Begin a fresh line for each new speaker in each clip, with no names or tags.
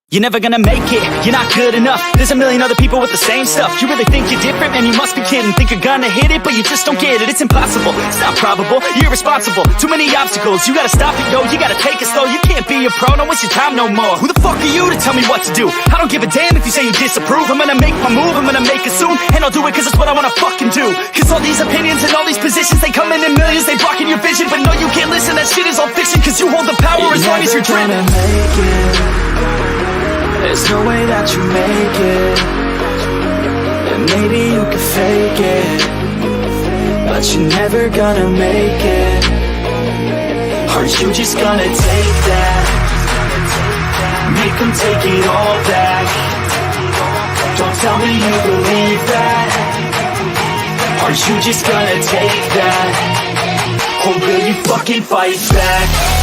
You're never gonna make it, you're not good enough. There's a million other people with the same stuff. You really think you're different? Man, you must be kidding. Think you're gonna hit it, but you just don't get it. It's impossible, it's not probable, you're irresponsible. Too many obstacles, you gotta stop it, yo. You gotta take it slow, you can't be a pro. Don't waste your time no more. Who the fuck are you to tell me what to do? I don't give a damn if you say you disapprove. I'm gonna make my move, I'm gonna make it soon. And I'll do it cause it's what I wanna fucking do. Cause all these opinions and all these positions, they come in millions, they blocking your vision. But no, you can't listen, that shit is all fiction. Cause you hold the power as long as you're dreaming.
There's no way that you make it. And maybe you can fake it, but you're never gonna make it. Aren't you just gonna take that? Make them take it all back. Don't tell me you believe that. Aren't you just gonna take that? Or will you fucking fight back?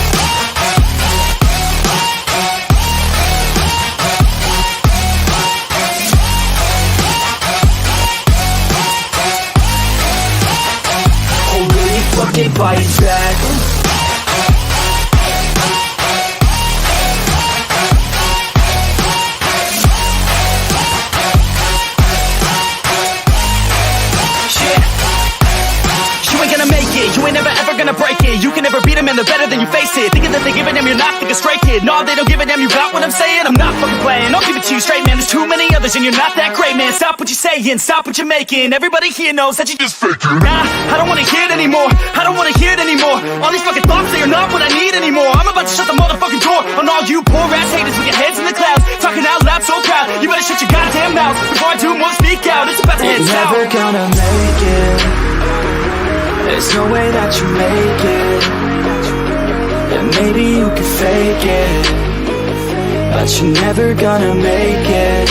Fucking fight back.
You ain't gonna make it, you ain't never ever gonna break it. You can never beat them and they're better than you face it. Thinking that they give a damn, you're not thinking straight, kid. No, they don't give a damn, you got what I'm saying? I'm not fucking playing, I'll give it to you straight, man. There's too many others and you're not that great, man. Stop what you're saying, stop what you're making. Everybody here knows that you just faking. Nah, I don't wanna hear it anymore, I don't wanna hear it anymore. All these fucking thoughts, they are not what I need anymore. I'm about to shut the motherfucking door on all you poor ass haters with your heads in the clouds. Talking out loud so proud, you better shut your goddamn mouth before I do more speak out. It's about to head south.
You're never gonna make it. There's no way that you make it. And maybe you can fake it, but you're never gonna make it.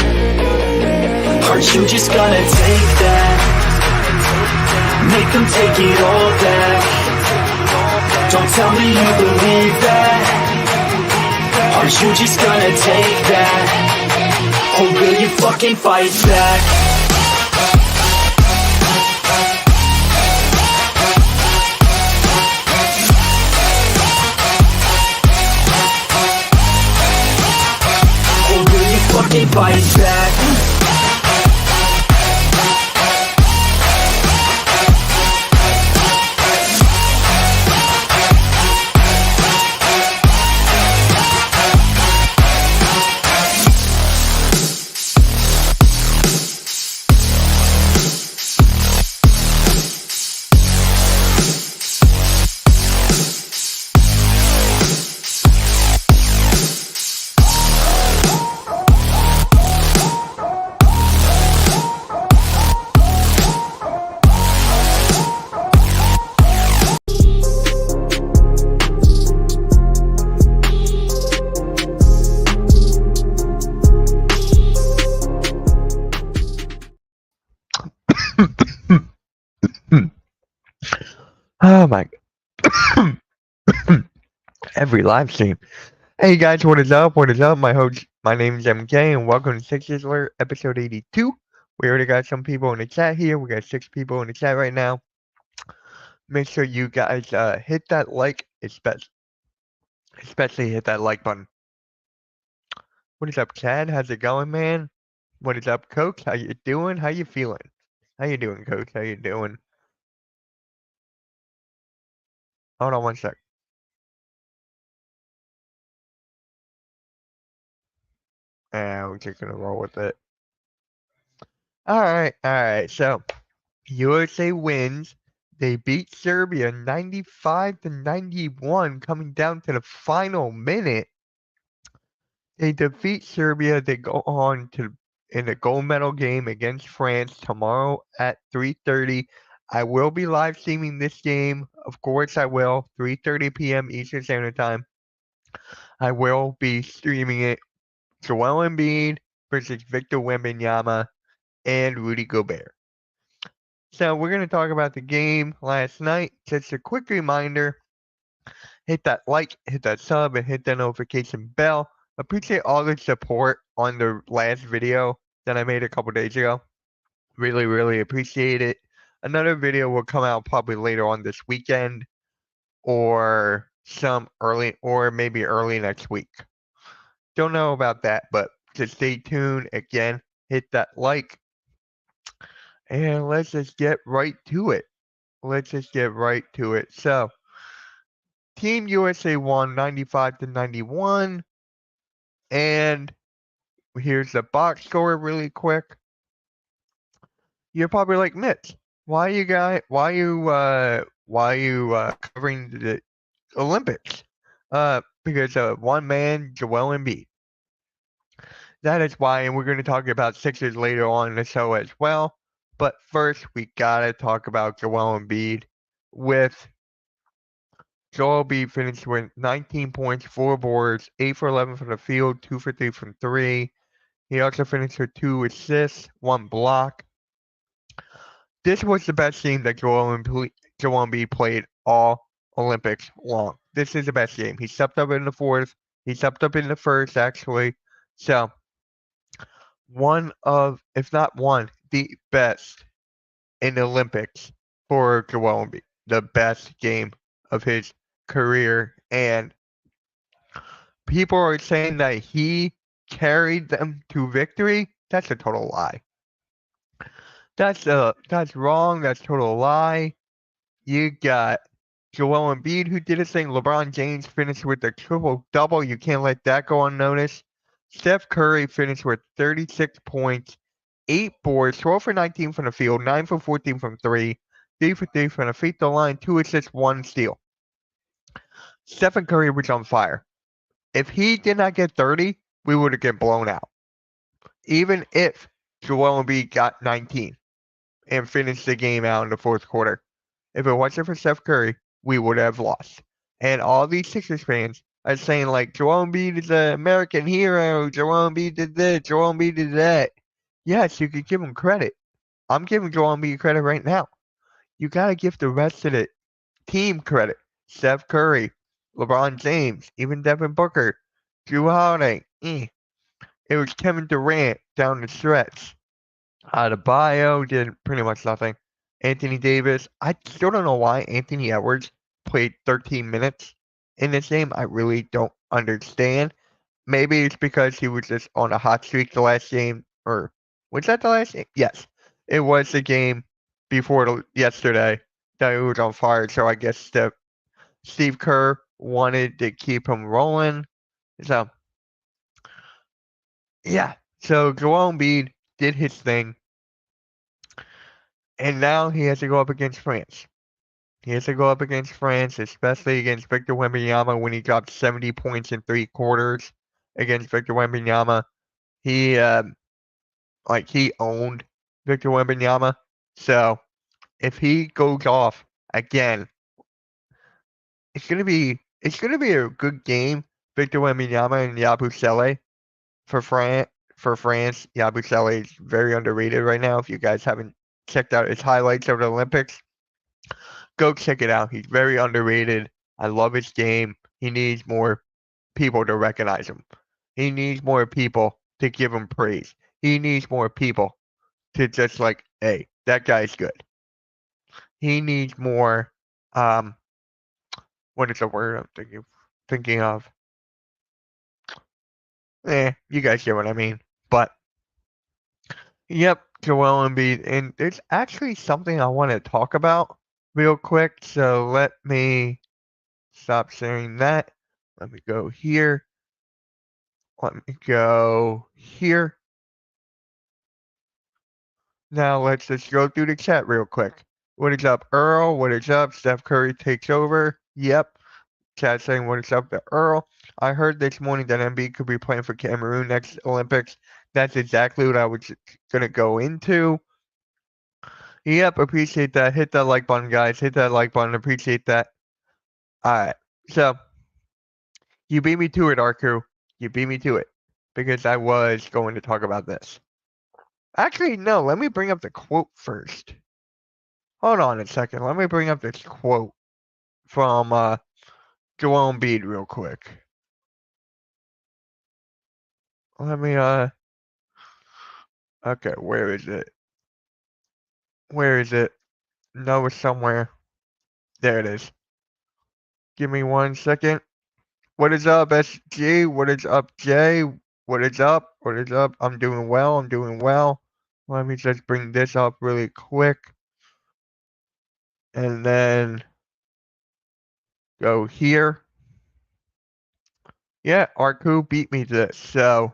Aren't you just gonna take that? Make them take it all back. Don't tell me you believe that. Aren't you just gonna take that? Or will you fucking fight back? Fucking fight back.
Oh my god. Every live stream. Hey guys, what is up? What is up? My name is MK and welcome to Sixers Alert episode 82. We already got some people in the chat here. We got 6 people in the chat right now. Make sure you guys hit that like, especially hit that like button. What is up, Chad? How's it going, man? What is up, Coach? How you doing? How you feeling? How you doing, Coach? How you doing? Hold on one sec. We're just gonna roll with it. Alright. So, USA wins. They beat Serbia 95-91, coming down to the final minute. They defeat Serbia. They go on to in a gold medal game against France tomorrow at 3:30. I will be live streaming this game. Of course I will. 3:30 p.m. Eastern Standard Time. I will be streaming it. Joel Embiid versus Victor Wembanyama and Rudy Gobert. So we're going to talk about the game last night. Just a quick reminder. Hit that like, hit that sub, and hit that notification bell. Appreciate all the support on the last video that I made a couple days ago. Really appreciate it. Another video will come out probably later on this weekend or maybe early next week. Don't know about that, but just stay tuned. Again, hit that like, and let's just get right to it. Let's just get right to it. So, Team USA won 95-91, and here's the box score really quick. You're probably like, Mitch, why you covering the Olympics? Because one man, Joel Embiid. That is why, and we're going to talk about Sixers later on in the show as well. But first, we gotta talk about Joel Embiid. With Joel Embiid finished with 19 points, 4 boards, 8 for 11 from the field, 2 for 3 from 3. He also finished with 2 assists, 1 block. This was the best game that Joel Embiid played all Olympics long. This is the best game. He stepped up in the fourth. He stepped up in the first, actually. So, one of, if not one, the best in the Olympics for Joel Embiid. The best game of his career. And people are saying that he carried them to victory. That's a total lie. That's wrong. That's total lie. You got Joel Embiid who did his thing. LeBron James finished with a triple double. You can't let that go unnoticed. Steph Curry finished with 36 points, 8 boards, 12 for 19 from the field, 9 for 14 from 3, 3 for 3 from the free throw line, 2 assists, 1 steal. Stephen Curry was on fire. If he did not get 30, we would have get blown out. Even if Joel Embiid got 19 and finished the game out in the fourth quarter. If it wasn't for Steph Curry, we would have lost. And all these Sixers fans are saying like Joel Embiid is an American hero. Joel Embiid did this. Joel Embiid did that. Yes, you could give him credit. I'm giving Joel Embiid credit right now. You gotta give the rest of the team credit. Steph Curry, LeBron James, even Devin Booker, Drew Holiday. It was Kevin Durant down the stretch. Adebayo did pretty much nothing. Anthony Davis, I still don't know why Anthony Edwards played 13 minutes in this game. I really don't understand. Maybe it's because he was just on a hot streak the last game, or was that the last game? Yes, it was the game before yesterday that he was on fire. So I guess Steve Kerr wanted to keep him rolling. So yeah, so Joel Embiid did his thing. And now he has to go up against France. He has to go up against France, especially against Victor Wembanyama when he dropped 70 points in 3 quarters against Victor Wembanyama. He he owned Victor Wembanyama. So if he goes off again, it's gonna be a good game. Victor Wembanyama and Yabusele for France. Yabusele is very underrated right now. If you guys haven't checked out his highlights of the Olympics, go check it out. He's very underrated. I love his game. He needs more people to recognize him. He needs more people to give him praise. He needs more people to just like, hey, that guy's good. He needs more what is the word I'm thinking of? You guys get what I mean. But yep, Joel Embiid, and there's actually something I want to talk about real quick. So let me stop saying that. Let me go here. Let me go here. Now let's just go through the chat real quick. What is up, Earl? What is up? Steph Curry takes over. Yep. Chat saying what is up to Earl. I heard this morning that Embiid could be playing for Cameroon next Olympics. That's exactly what I was gonna go into. Yep, appreciate that. Hit that like button, guys. Hit that like button. Appreciate that. Alright. So you beat me to it, Arku. You beat me to it. Because I was going to talk about this. Actually, no, let me bring up the quote first. Hold on a second. Let me bring up this quote from Joel Embiid real quick. Let me okay, where is it? Where is it? No, it's somewhere. There it is. Give me 1 second. What is up, SG? What is up, Jay? What is up? What is up? I'm doing well. I'm doing well. Let me just bring this up really quick. And then go here. Yeah, Arku beat me to this. So,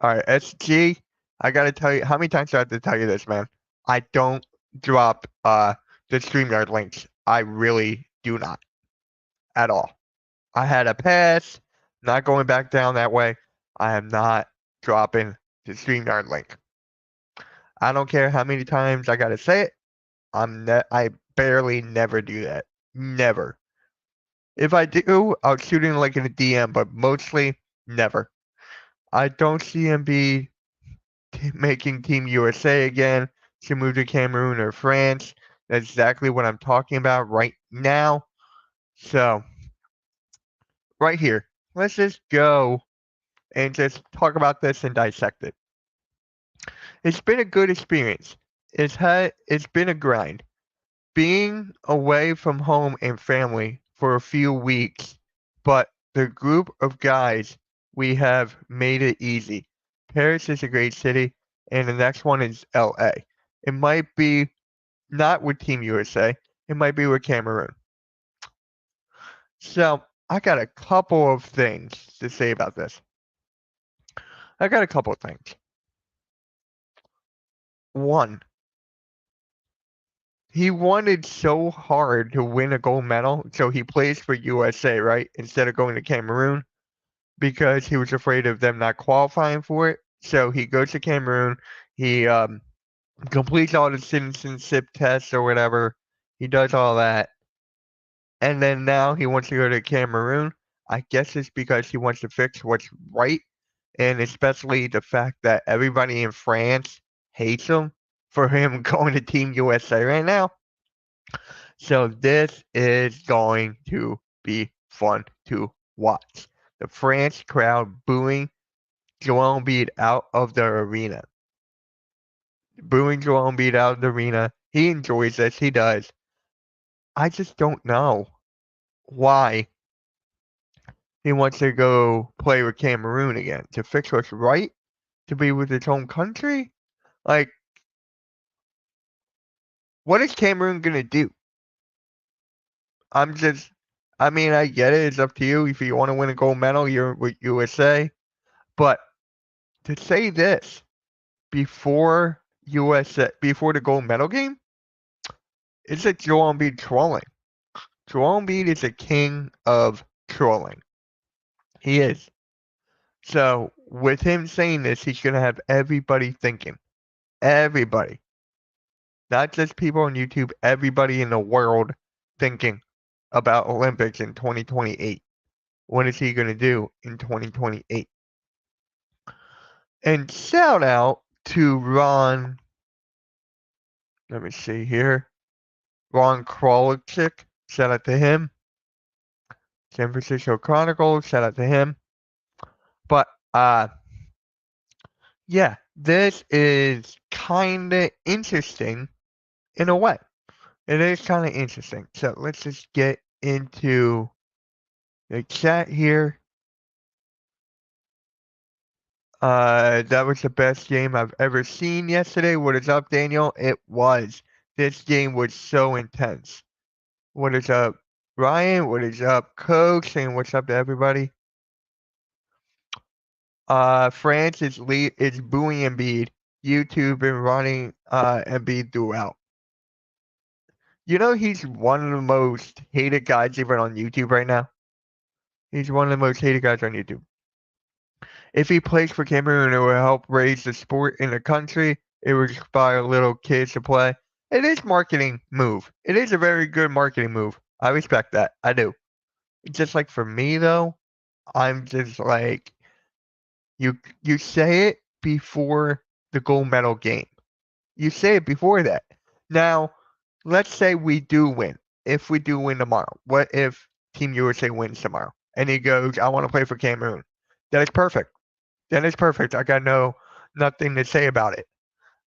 alright, SG, I gotta tell you, how many times do I have to tell you this, man? I don't drop the StreamYard links. I really do not. At all. I had a pass, not going back down that way. I am not dropping the StreamYard link. I don't care how many times I gotta say it. I barely never do that. Never. If I do, I'll shoot in like in a DM, but mostly never. I don't see Embiid making Team USA again to move to Cameroon or France. That's exactly what I'm talking about right now. So, right here, let's just go and just talk about this and dissect it. It's been a good experience. It's been a grind. Being away from home and family for a few weeks, but the group of guys we have made it easy. Paris is a great city, and the next one is LA. It might be not with Team USA, it might be with Cameroon. So, I got a couple of things to say about this. I got a couple of things. One, he wanted so hard to win a gold medal, so he plays for USA, right? Instead of going to Cameroon because he was afraid of them not qualifying for it. So he goes to Cameroon. He completes all the citizenship tests or whatever. He does all that. And then now he wants to go to Cameroon. I guess it's because he wants to fix what's right. And especially the fact that everybody in France hates him for him going to Team USA right now. So this is going to be fun to watch. The France crowd booing Joel Embiid out of the arena. Booing Joel Embiid out of the arena. He enjoys this. He does. I just don't know why he wants to go play with Cameroon again. To fix what's right? To be with his home country? Like, what is Cameroon going to do? I mean, I get it. It's up to you. If you want to win a gold medal, you're with USA. But to say this before before the gold medal game, it's like Joel Embiid trolling. Joel Embiid is a king of trolling. He is. So with him saying this, he's gonna have everybody thinking. Everybody. Not just people on YouTube, everybody in the world thinking about Olympics in 2028. What is he gonna do in 2028? And shout out to Ron. Let me see here. Ron Krolichik. Shout out to him. San Francisco Chronicle. Shout out to him. But yeah, this is kind of interesting in a way. It is kind of interesting. So let's just get into the chat here. That was the best game I've ever seen yesterday. What is up, Daniel? It was. This game was so intense. What is up, Ryan? What is up, Coach? Saying what's up to everybody. France is booing Embiid. YouTube and running Embiid throughout. You know he's one of the most hated guys even on YouTube right now. He's one of the most hated guys on YouTube. If he plays for Cameroon, it will help raise the sport in the country. It will inspire little kids to play. It is marketing move. It is a very good marketing move. I respect that. I do. Just like for me though, I'm just like you say it before the gold medal game. You say it before that. Now, let's say we do win. If we do win tomorrow, what if Team USA wins tomorrow? And he goes, I want to play for Cameroon. That is perfect. That is perfect. I got nothing to say about it.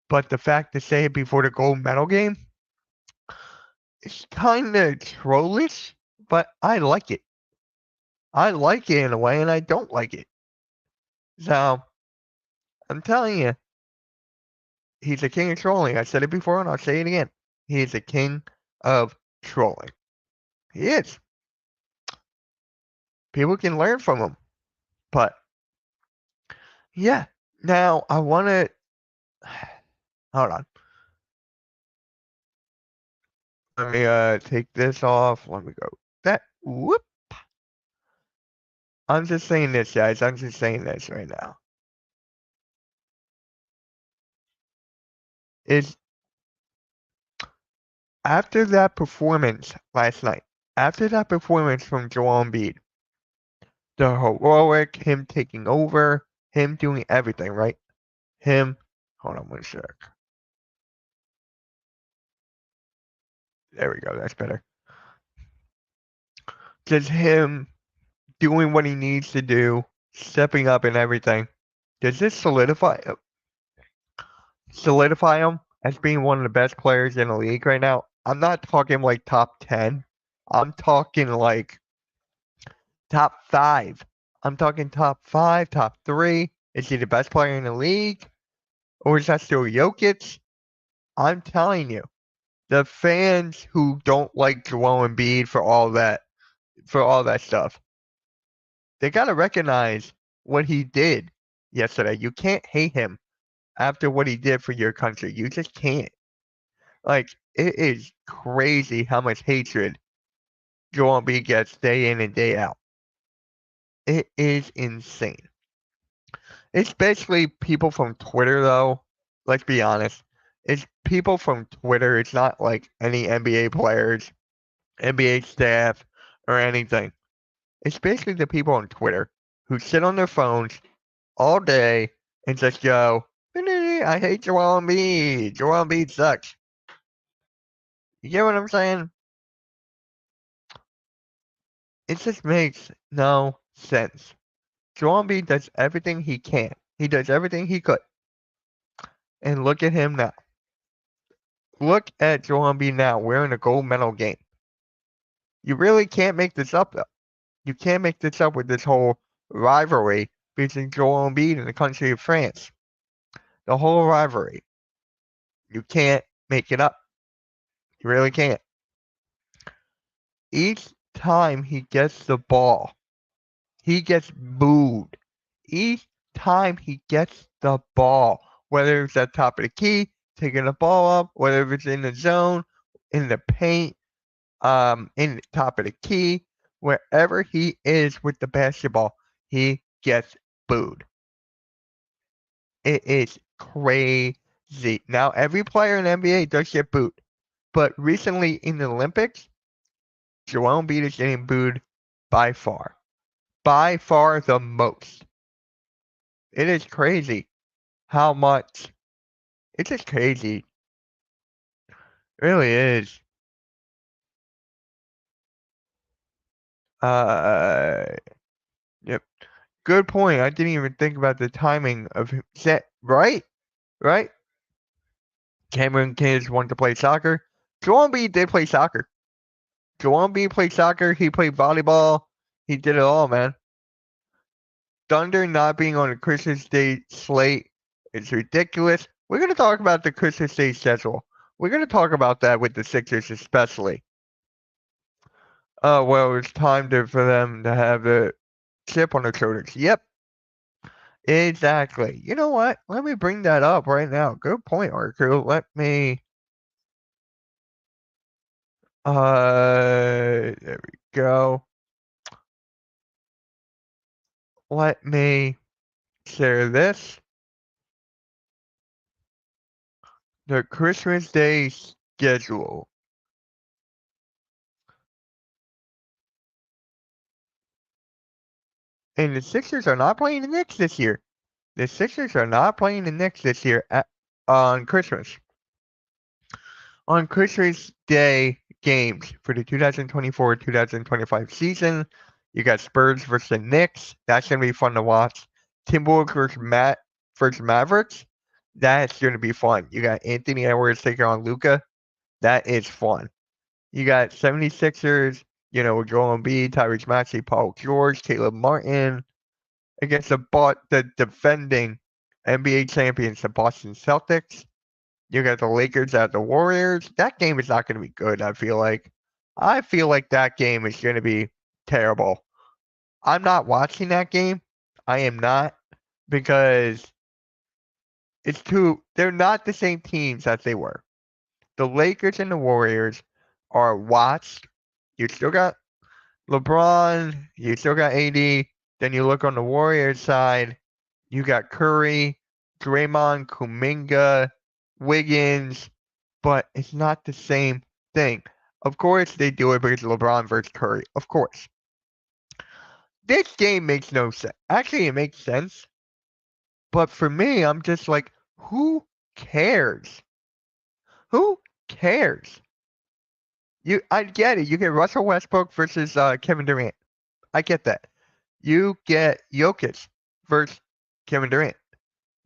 But the fact to say it before the gold medal game, It's kind of trollish, but I like it. I like it in a way, and I don't like it. So I'm telling you, he's a king of trolling. I said it before, and I'll say it again. He is a king of trolling. He is. People can learn from him, but yeah. Now I want to hold on. Let me take this off. Let me go. That whoop. I'm just saying this, guys. I'm just saying this right now. Is after that performance last night, after that performance from Joel Embiid, the heroic, him taking over, him doing everything, right? Him, hold on one sec. There we go. That's better. Just him doing what he needs to do, stepping up and everything. Does this solidify him as being one of the best players in the league right now? I'm not talking like top 10. I'm talking like top 5. I'm talking top 5, top 3. Is he the best player in the league? Or is that still Jokic? I'm telling you, the fans who don't like Joel Embiid for all that stuff, they gotta recognize what he did yesterday. You can't hate him after what he did for your country. You just can't. Like, it is crazy how much hatred Joel Embiid gets day in and day out. It is insane. It's basically people from Twitter, though. Let's be honest. It's people from Twitter. It's not like any NBA players, NBA staff, or anything. It's basically the people on Twitter who sit on their phones all day and just go, I hate Joel Embiid. Joel Embiid sucks. You get what I'm saying? It just makes no sense. Joel Embiid does everything he can. He does everything he could. And look at him now. Look at Joel Embiid now wearing a gold medal game. You really can't make this up, though. You can't make this up with this whole rivalry between Joel Embiid and the country of France. The whole rivalry. You can't make it up. You really can't. Each time he gets the ball, he gets booed. Each time he gets the ball, whether it's at top of the key, taking the ball up, whether it's in the zone, in the paint, in the top of the key, wherever he is with the basketball, he gets booed. It is crazy. Now, every player in the NBA does get booed, but recently in the Olympics, Joel Embiid is getting booed by far the most. It is crazy how much. It's just crazy. It really is. Uh, yep. Good point. I didn't even think about the timing of him. Right? Right? Cameron kids want to play soccer. Joel Embiid did play soccer. Joel Embiid played soccer. He played volleyball. He did it all, man. Thunder not being on a Christmas Day slate is ridiculous. We're going to talk about the Christmas Day schedule. We're going to talk about that with the Sixers especially. Well, it's time for them to have the chip on their shoulders. Yep, exactly. You know what? Let me bring that up right now. Good point, Arco. Let me. There we go. Let me share this. The Christmas Day schedule. And the Sixers are not playing the Knicks this year. The Sixers are not playing the Knicks this year on Christmas. On Christmas Day games for the 2024-2025 season, you got Spurs versus the Knicks. That's going to be fun to watch. Timberwolves versus Mavericks. That's going to be fun. You got Anthony Edwards taking on Luka. That is fun. You got 76ers, with Joel Embiid, Tyrese Maxey, Paul George, Caleb Martin against the defending NBA champions, the Boston Celtics. You got the Lakers at the Warriors. That game is not going to be good, I feel like. I feel like that game is going to be terrible. I'm not watching that game. I am not, because they're not the same teams as they were. The Lakers and the Warriors are watched. You still got LeBron, you still got AD. Then you look on the Warriors side, you got Curry, Draymond, Kuminga, Wiggins, but it's not the same thing. Of course they do it because LeBron versus Curry. Of course. This game makes no sense. Actually, it makes sense. But for me, I'm just like, who cares? Who cares? I get it. You get Russell Westbrook versus Kevin Durant. I get that. You get Jokic versus Kevin Durant.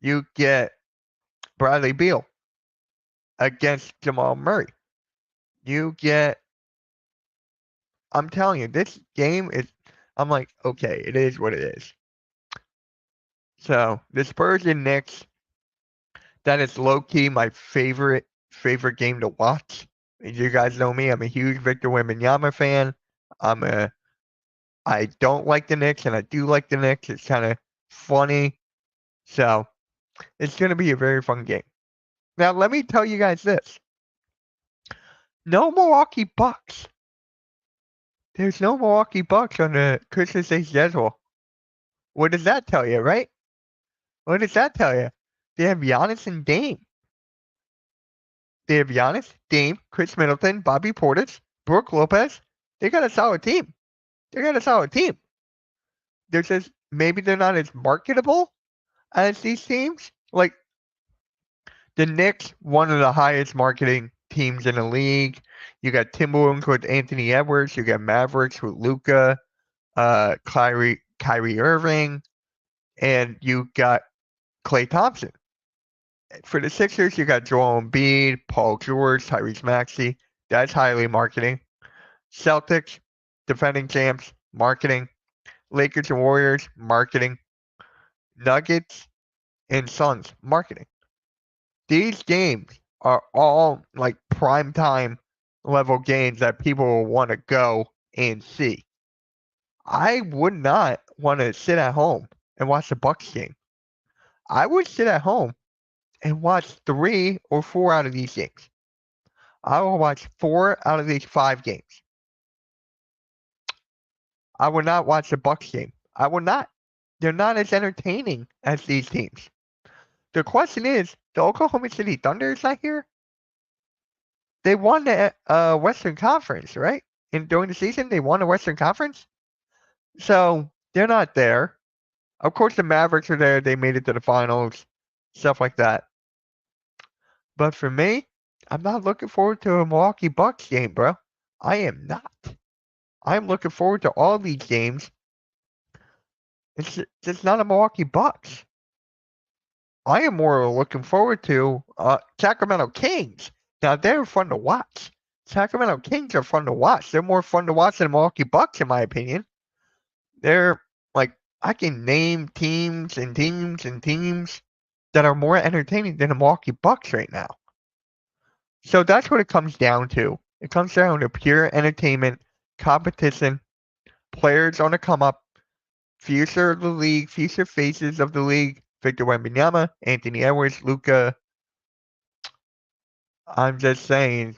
You get Bradley Beal against Jamal Murray. I'm telling you, this game is, I'm like, okay, it is what it is. So, the Spurs and Knicks, that is low-key my favorite game to watch. You guys know me, I'm a huge Victor Wembanyama fan. I don't like the Knicks, and I do like the Knicks. It's kind of funny. So, it's going to be a very fun game. Now, let me tell you guys this. No Milwaukee Bucks. There's no Milwaukee Bucks on the Christmas Day schedule. What does that tell you, right? What does that tell you? They have Giannis and Dame. They have Giannis, Dame, Chris Middleton, Bobby Portis, Brooke Lopez. They got a solid team. They're just, maybe they're not as marketable as these teams. Like, the Knicks, one of the highest marketing teams in the league. You got Timberwolves with Anthony Edwards. You got Mavericks with Luka, Kyrie Irving, and you got Klay Thompson. For the Sixers, you got Joel Embiid, Paul George, Tyrese Maxey. That's highly marketing. Celtics, defending champs, marketing. Lakers and Warriors, marketing. Nuggets and Suns, marketing. These games are all like primetime level games that people will want to go and see. I would not want to sit at home and watch the Bucks game. I would sit at home and watch 3 or 4 out of these games. I will watch 4 out of these 5 games. I will not watch the Bucks game. I will not. They're not as entertaining as these teams. The question is, the Oklahoma City Thunder is not here. They won the Western Conference, right? And during the season, they won the Western Conference. So they're not there. Of course, the Mavericks are there. They made it to the finals, stuff like that. But for me, I'm not looking forward to a Milwaukee Bucks game, bro. I am not. I'm looking forward to all these games. It's just not a Milwaukee Bucks. I am more looking forward to Sacramento Kings. Now, they're fun to watch. Sacramento Kings are fun to watch. They're more fun to watch than Milwaukee Bucks, in my opinion. They're like, I can name teams and teams and teams that are more entertaining than the Milwaukee Bucks right now. So that's what it comes down to. It comes down to pure entertainment, competition, players on the come up, future of the league, future faces of the league. Victor Wembanyama, Anthony Edwards, Luka. I'm just saying,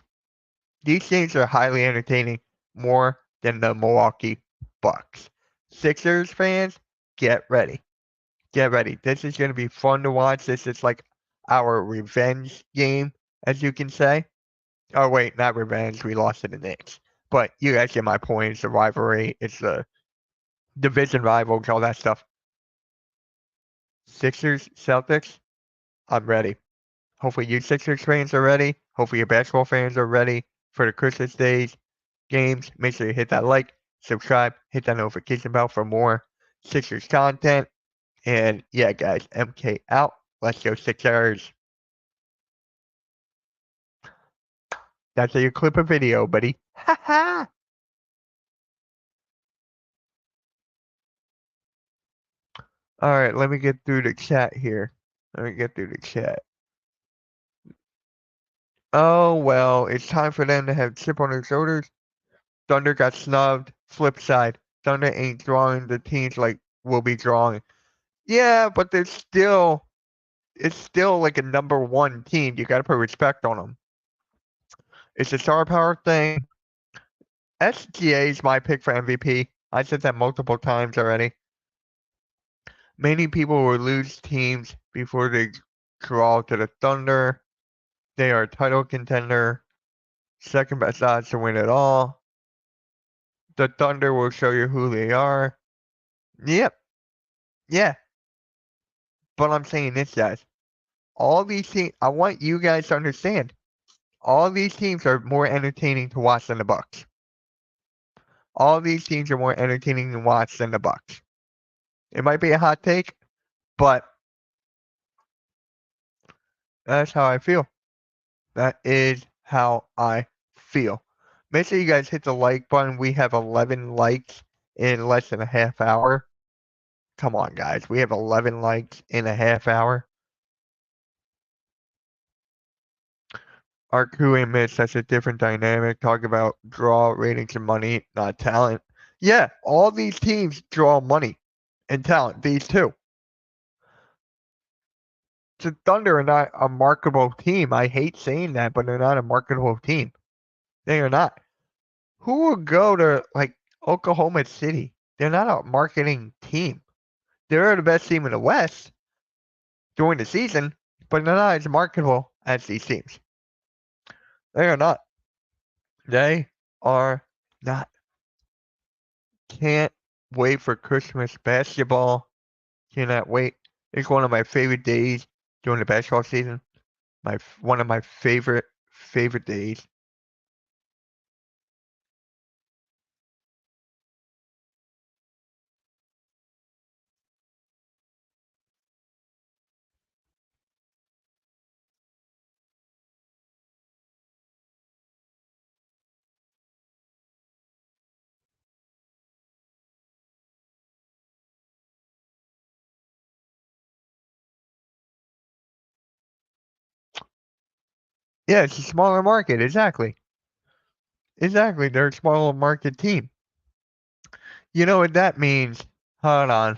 these games are highly entertaining, more than the Milwaukee Bucks. Sixers fans, get ready. Get ready. This is going to be fun to watch. This is like our revenge game, as you can say. Oh, wait, not revenge. We lost to the Knicks. But you guys get my point. It's a rivalry. It's the division rivals, all that stuff. Sixers, Celtics, I'm ready. Hopefully you Sixers fans are ready. Hopefully your basketball fans are ready for the Christmas Days games. Make sure you hit that like, subscribe, hit that notification bell for more Sixers content. And yeah, guys, MK out. Let's go Sixers. That's how you clip a video, buddy. Ha ha! Alright, let me get through the chat here. Let me get through the chat. Oh, well, it's time for them to have chip on their shoulders. Thunder got snubbed. Flip side, Thunder ain't drawing the teams like we'll be drawing. Yeah, but it's still like a number one team. You gotta put respect on them. It's a star power thing. SGA is my pick for MVP. I said that multiple times already. Many people will lose teams before they draw to the Thunder. They are a title contender. Second best odds to win it all. The Thunder will show you who they are. Yep. Yeah. But I'm saying this, guys. All these teams, I want you guys to understand, all these teams are more entertaining to watch than the Bucks. All these teams are more entertaining to watch than the Bucks. It might be a hot take, but that's how I feel. That is how I feel. Make sure you guys hit the like button. We have 11 likes in less than a half hour. Come on, guys. We have 11 likes in a half hour. Our crew and Mitch, that's a different dynamic. Talk about draw ratings and money, not talent. Yeah, all these teams draw money and talent. These two. The Thunder are not a marketable team. I hate saying that, but they're not a marketable team. They are not. Who will go to like Oklahoma City? They're not a marketing team. They're the best team in the West during the season, but they're not as marketable as these teams. They are not. They are not. Can't wait for Christmas basketball. Cannot wait. It's one of my favorite days during the basketball season. One of my favorite days. Yeah, it's a smaller market. Exactly. Exactly. They're a smaller market team. You know what that means? Hold on.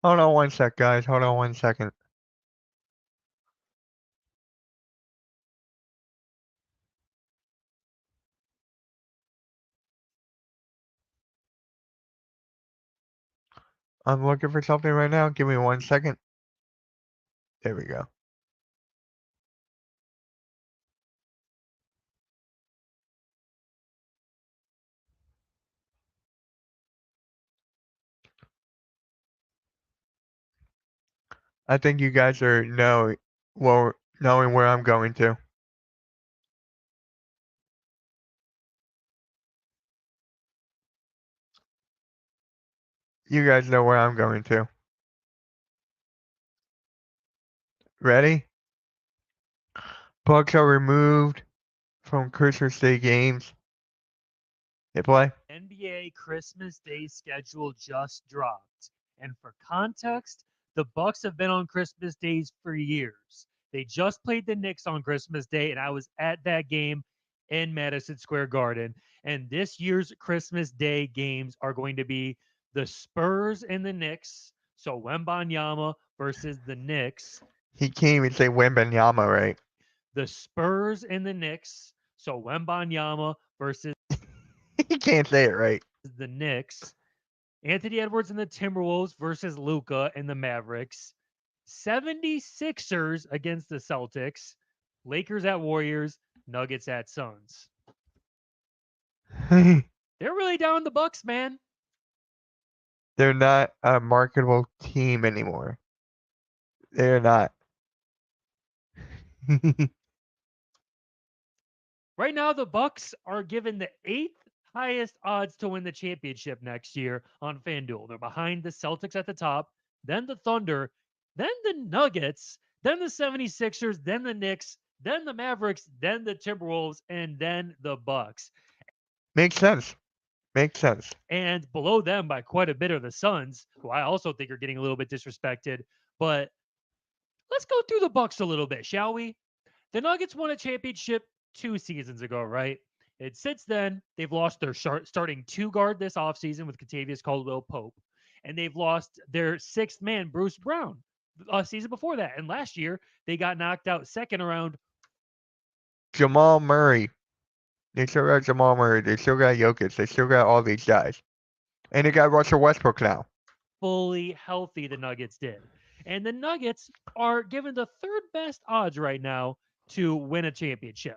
Hold on one sec, guys. Hold on one second. I'm looking for something right now. Give me 1 second. There we go. I think you guys are knowing where I'm going to. You guys know where I'm going to. Ready? Bucks are removed from Christmas Day games. Hit play.
NBA Christmas Day schedule just dropped. And for context, the Bucks have been on Christmas days for years. They just played the Knicks on Christmas Day, and I was at that game in Madison Square Garden. And this year's Christmas Day games are going to be the Spurs and the Knicks. So Wembanyama versus the Knicks.
He can't even say Wembanyama right.
The Spurs and the Knicks. So Wembanyama versus
He can't say it right.
the Knicks. Anthony Edwards and the Timberwolves versus Luka and the Mavericks. 76ers against the Celtics. Lakers at Warriors. Nuggets at Suns. They're really down the Bucks, man.
They're not a marketable team anymore. They're not.
Right now, the Bucks are given the 8th highest odds to win the championship next year on FanDuel. They're behind the Celtics at the top, then the Thunder, then the Nuggets, then the 76ers, then the Knicks, then the Mavericks, then the Timberwolves, and then the Bucks.
Makes sense. Makes sense.
And below them by quite a bit are the Suns, who I also think are getting a little bit disrespected. But let's go through the Bucks a little bit, shall we? The Nuggets won a championship 2 seasons ago, right? And since then, they've lost their starting two guard this offseason with Kentavious Caldwell Pope, and they've lost their sixth man, Bruce Brown, season before that. And last year, they got knocked out second round.
Jamal Murray. They still got Jamal Murray. They still got Jokic. They still got all these guys. And they got Russell Westbrook now.
Fully healthy, the Nuggets did. And the Nuggets are given the third best odds right now to win a championship.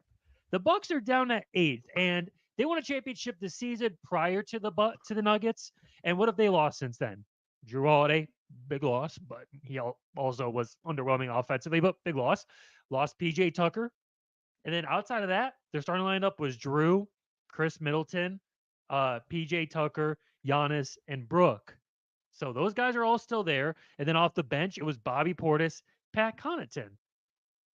The Bucks are down at eighth, and they won a championship this season prior to the Nuggets. And what have they lost since then? Drew Holiday, big loss, but he also was underwhelming offensively, but big loss. Lost PJ Tucker. And then outside of that, their starting lineup was Drew, Chris Middleton, PJ Tucker, Giannis, and Brooke. So those guys are all still there. And then off the bench, it was Bobby Portis, Pat Connaughton.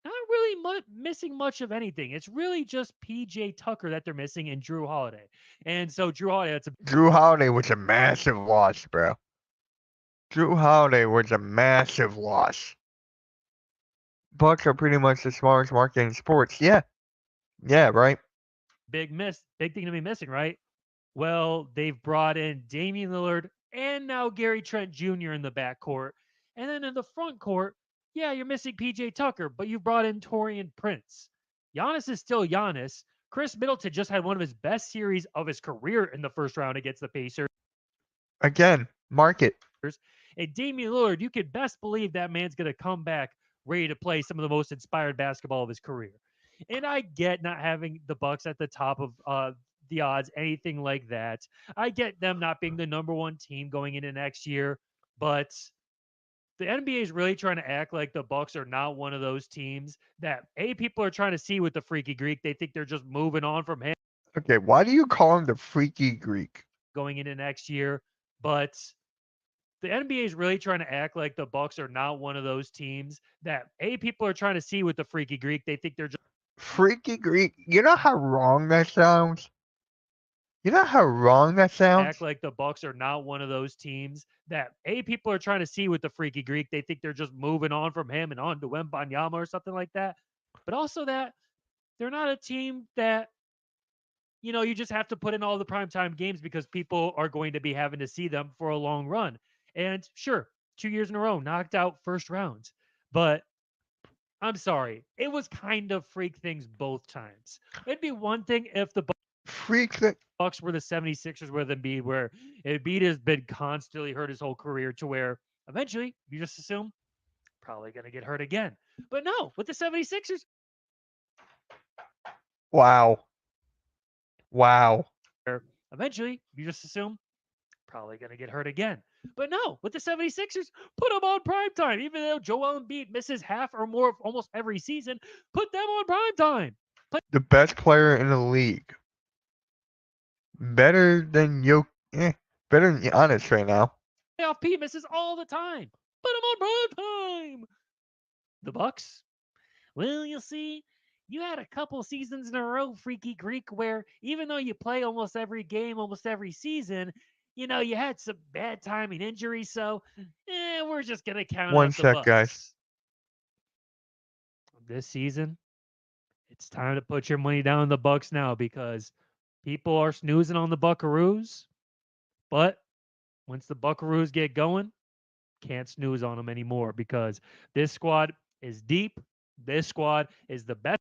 Not really missing much of anything. It's really just PJ Tucker that they're missing and Drew Holiday. And so Drew Holiday, that's a
Drew Holiday was a massive loss, bro. Drew Holiday was a massive loss. Bucks are pretty much the smartest market in sports. Yeah. Yeah, right?
big thing to be missing, right? Well, they've brought in Damian Lillard and now Gary Trent Jr. in the backcourt. And then in the front court, yeah, you're missing PJ Tucker, but you brought in Torian Prince. Giannis is still Giannis. Chris Middleton just had one of his best series of his career in the first round against the Pacers.
Again, market.
And Damian Lillard, you can best believe that man's going to come back ready to play some of the most inspired basketball of his career. And I get not having the Bucks at the top of the odds, anything like that. I get them not being the number one team going into next year, but the NBA is really trying to act like the Bucks are not one of those teams that people are trying to see with the freaky Greek. They think they're just moving on from him
Okay, why do you call him the freaky Greek?
going into next year, but the NBA is really trying to act like the Bucks are not one of those teams that people are trying to see with the freaky Greek. They think they're just
Freaky Greek? You know how wrong that sounds? You know how wrong that sounds?
act like the Bucks are not one of those teams that people are trying to see with the freaky Greek. They think they're just moving on from him and on to Wembanyama or something like that. But also that they're not a team that you just have to put in all the primetime games because people are going to be having to see them for a long run. And sure, 2 years in a row, knocked out first round. But I'm sorry, it was kind of freak things both times. It'd be one thing if the
Freak that.
Bucks were the 76ers with Embiid, where Embiid has been constantly hurt his whole career to where eventually you just assume probably going to get hurt again. But no, with the 76ers,
Wow. Wow.
eventually you just assume probably going to get hurt again. But no, with the 76ers, put them on primetime. Even though Joel Embiid misses half or more of almost every season, put them on primetime.
The best player in the league. Better than better than Giannis right now.
Playoff P misses all the time. Put them on primetime. The Bucks, well, you'll see, you had a couple seasons in a row, Freaky Greek, where even though you play almost every game, almost every season, you had some bad timing injuries. So, we're just going to count
One
out the
sec, guys.
Bucks. This season, it's time to put your money down on the Bucks now because people are snoozing on the Buckaroos. But once the Buckaroos get going, can't snooze on them anymore because this squad is deep. This squad is the best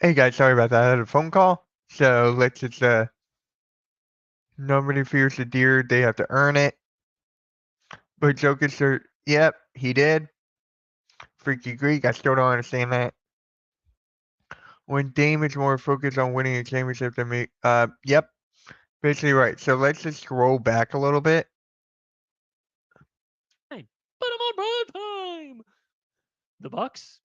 Hey guys, sorry about that. I had a phone call. So let's just nobody fears the deer, they have to earn it. But Jokic yep, he did. Freaky Greek, I still don't understand that. When Dame is more focused on winning a championship than me, yep, basically right. So let's just scroll back a little bit.
Put him on prime time. The Bucks.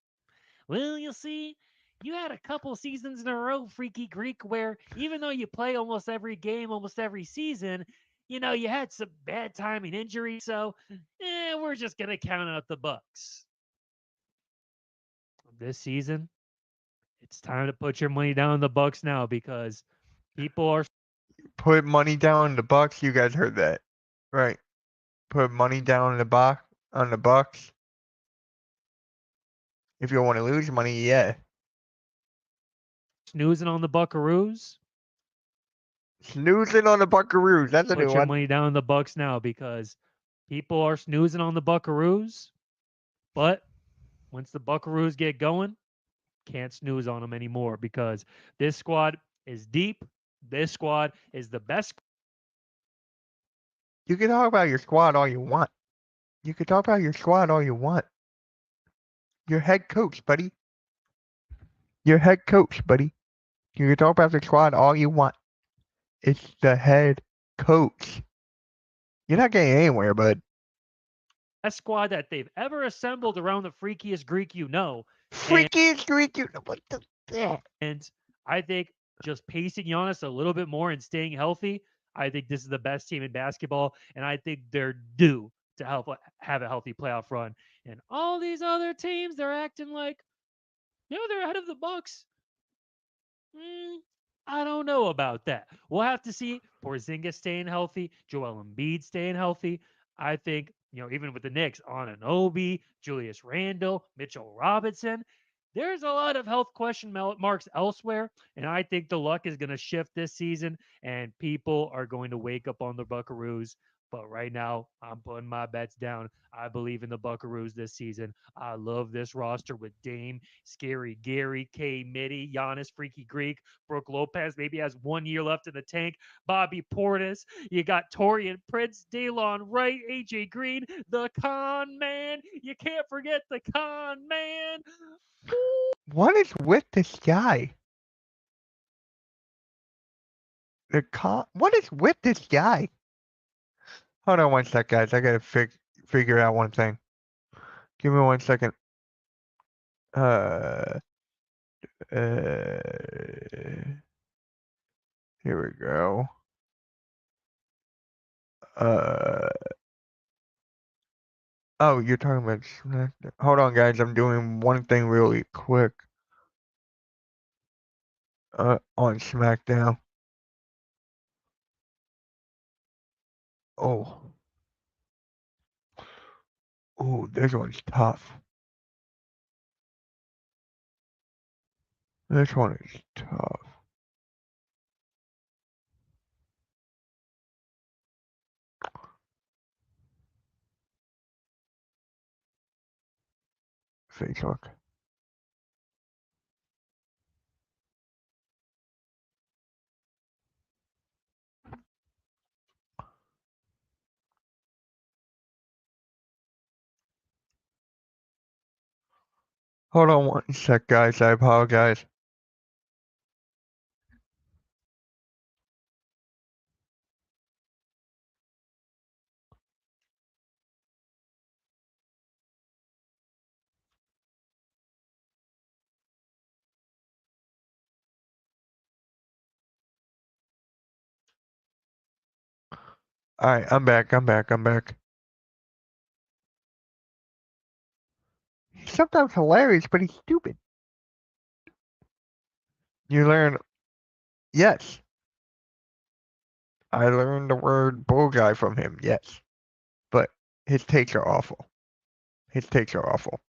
Well, you see, you had a couple seasons in a row, Freaky Greek, where even though you play almost every game, almost every season, you had some bad timing injuries. So, we're just gonna count out the Bucks. This season, it's time to put your money down on the Bucks now because people are
Put money down on the Bucks. You guys heard that, right? Put money down on the Bucks. If you want to lose money, yeah.
snoozing on the Buckaroos.
Snoozing on the Buckaroos. That's a
Put
new
your
one.
money down on the Bucks now because people are snoozing on the Buckaroos. But once the Buckaroos get going, can't snooze on them anymore because this squad is deep. This squad is the best.
You can talk about your squad all you want. You can talk about your squad all you want. Your head coach, buddy. Your head coach, buddy. You can talk about the squad all you want. It's the head coach. You're not getting anywhere, bud.
Best squad that they've ever assembled around the freakiest Greek you know.
Freaky Greek. What the?
And I think just pacing Giannis a little bit more and staying healthy, I think this is the best team in basketball. And I think they're due to have a healthy playoff run. And all these other teams, they're acting like, they're ahead of the Bucks. I don't know about that. We'll have to see. Porzingis staying healthy, Joel Embiid staying healthy. I think, even with the Knicks, Anunoby, Julius Randle, Mitchell Robinson, there's a lot of health question marks elsewhere. And I think the luck is going to shift this season and people are going to wake up on the Buckaroos. But right now, I'm putting my bets down. I believe in the Buckaroos this season. I love this roster with Dame, Scary Gary, K. Mitty, Giannis, Freaky Greek, Brooke Lopez maybe has 1 year left in the tank. Bobby Portis. You got Torian Prince, Daylon Wright, AJ Green, the con man. You can't forget the con man.
What is with this guy? What is with this guy? Hold on one sec, guys. I gotta figure out one thing. Give me 1 second. Uh, uh, here we go. Uh, oh, you're talking about SmackDown. Hold on, guys. I'm doing one thing really quick. On SmackDown. Oh. Oh, this one's tough. This one is tough. Facebook. Hold on one sec, guys. I apologize. Alright, I'm back. I'm back. He's sometimes hilarious, but he's stupid. You learn. Yes. I learned the word bull guy from him, yes. But his takes are awful. His takes are awful.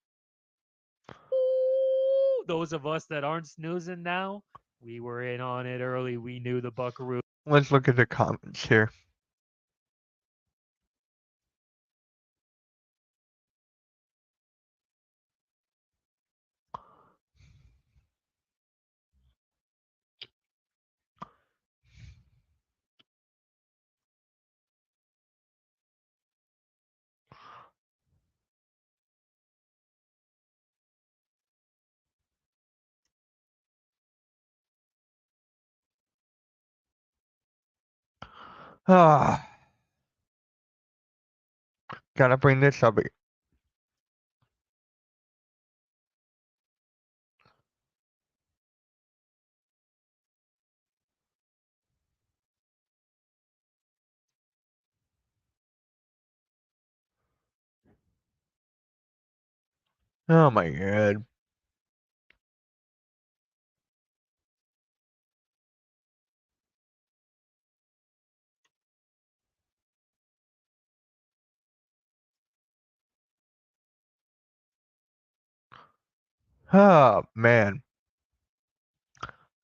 Those of us that aren't snoozing now, we were in on it early. We knew the Buckaroo.
Let's look at the comments here. Ah, gotta bring this up. Oh my god. Oh man.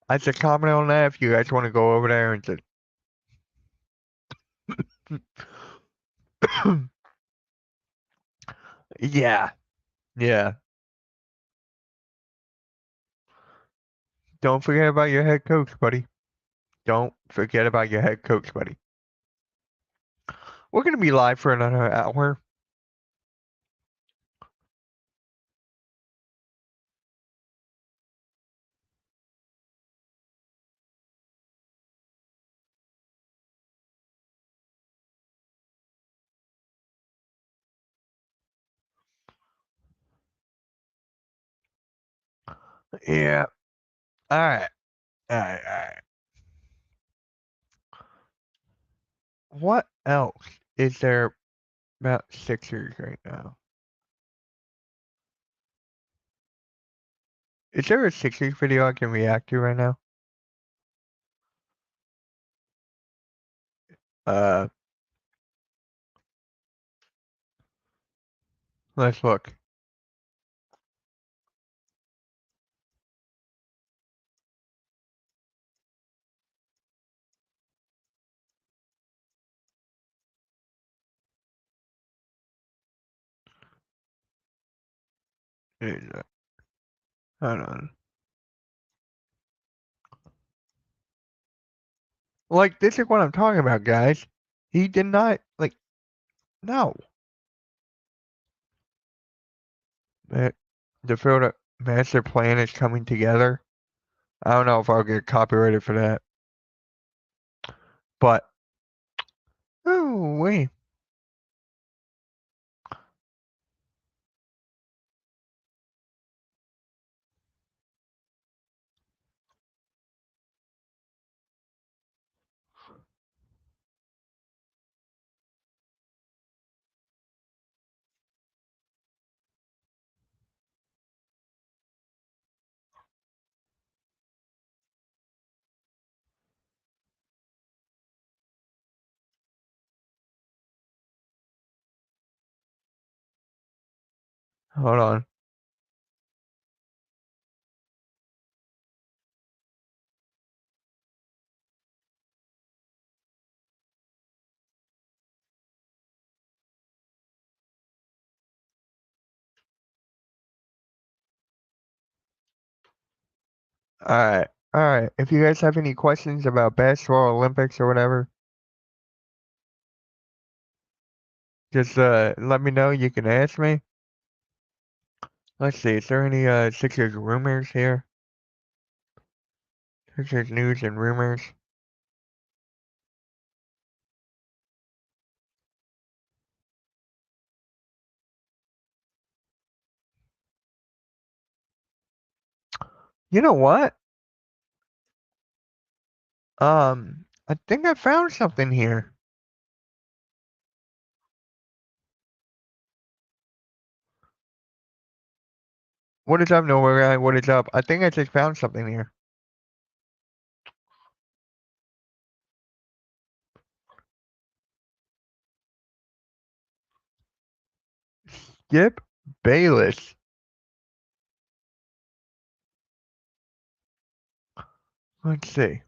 I should comment on that if you guys want to go over there and just yeah. Yeah. Don't forget about your head coach, buddy. Don't forget about your head coach, buddy. We're gonna be live for another hour. Yeah. Alright. Alright, alright. What else is there about Sixers right now? Is there a Sixers video I can react to right now? Uh, let's look. Hold on. Like, this is what I'm talking about, guys. He did not, like, no. Man, the field master plan is coming together. I don't know if I'll get copyrighted for that. But, oh, wait. Hold on. Alright. Alright. If you guys have any questions about basketball, Olympics, or whatever, just let me know. You can ask me. Let's see. Is there any Sixers rumors here? Sixers news and rumors. You know what? I think I found something here. What is up, Nowhere Guy? What is up? I think I just found something here. Skip Bayless. Let's see.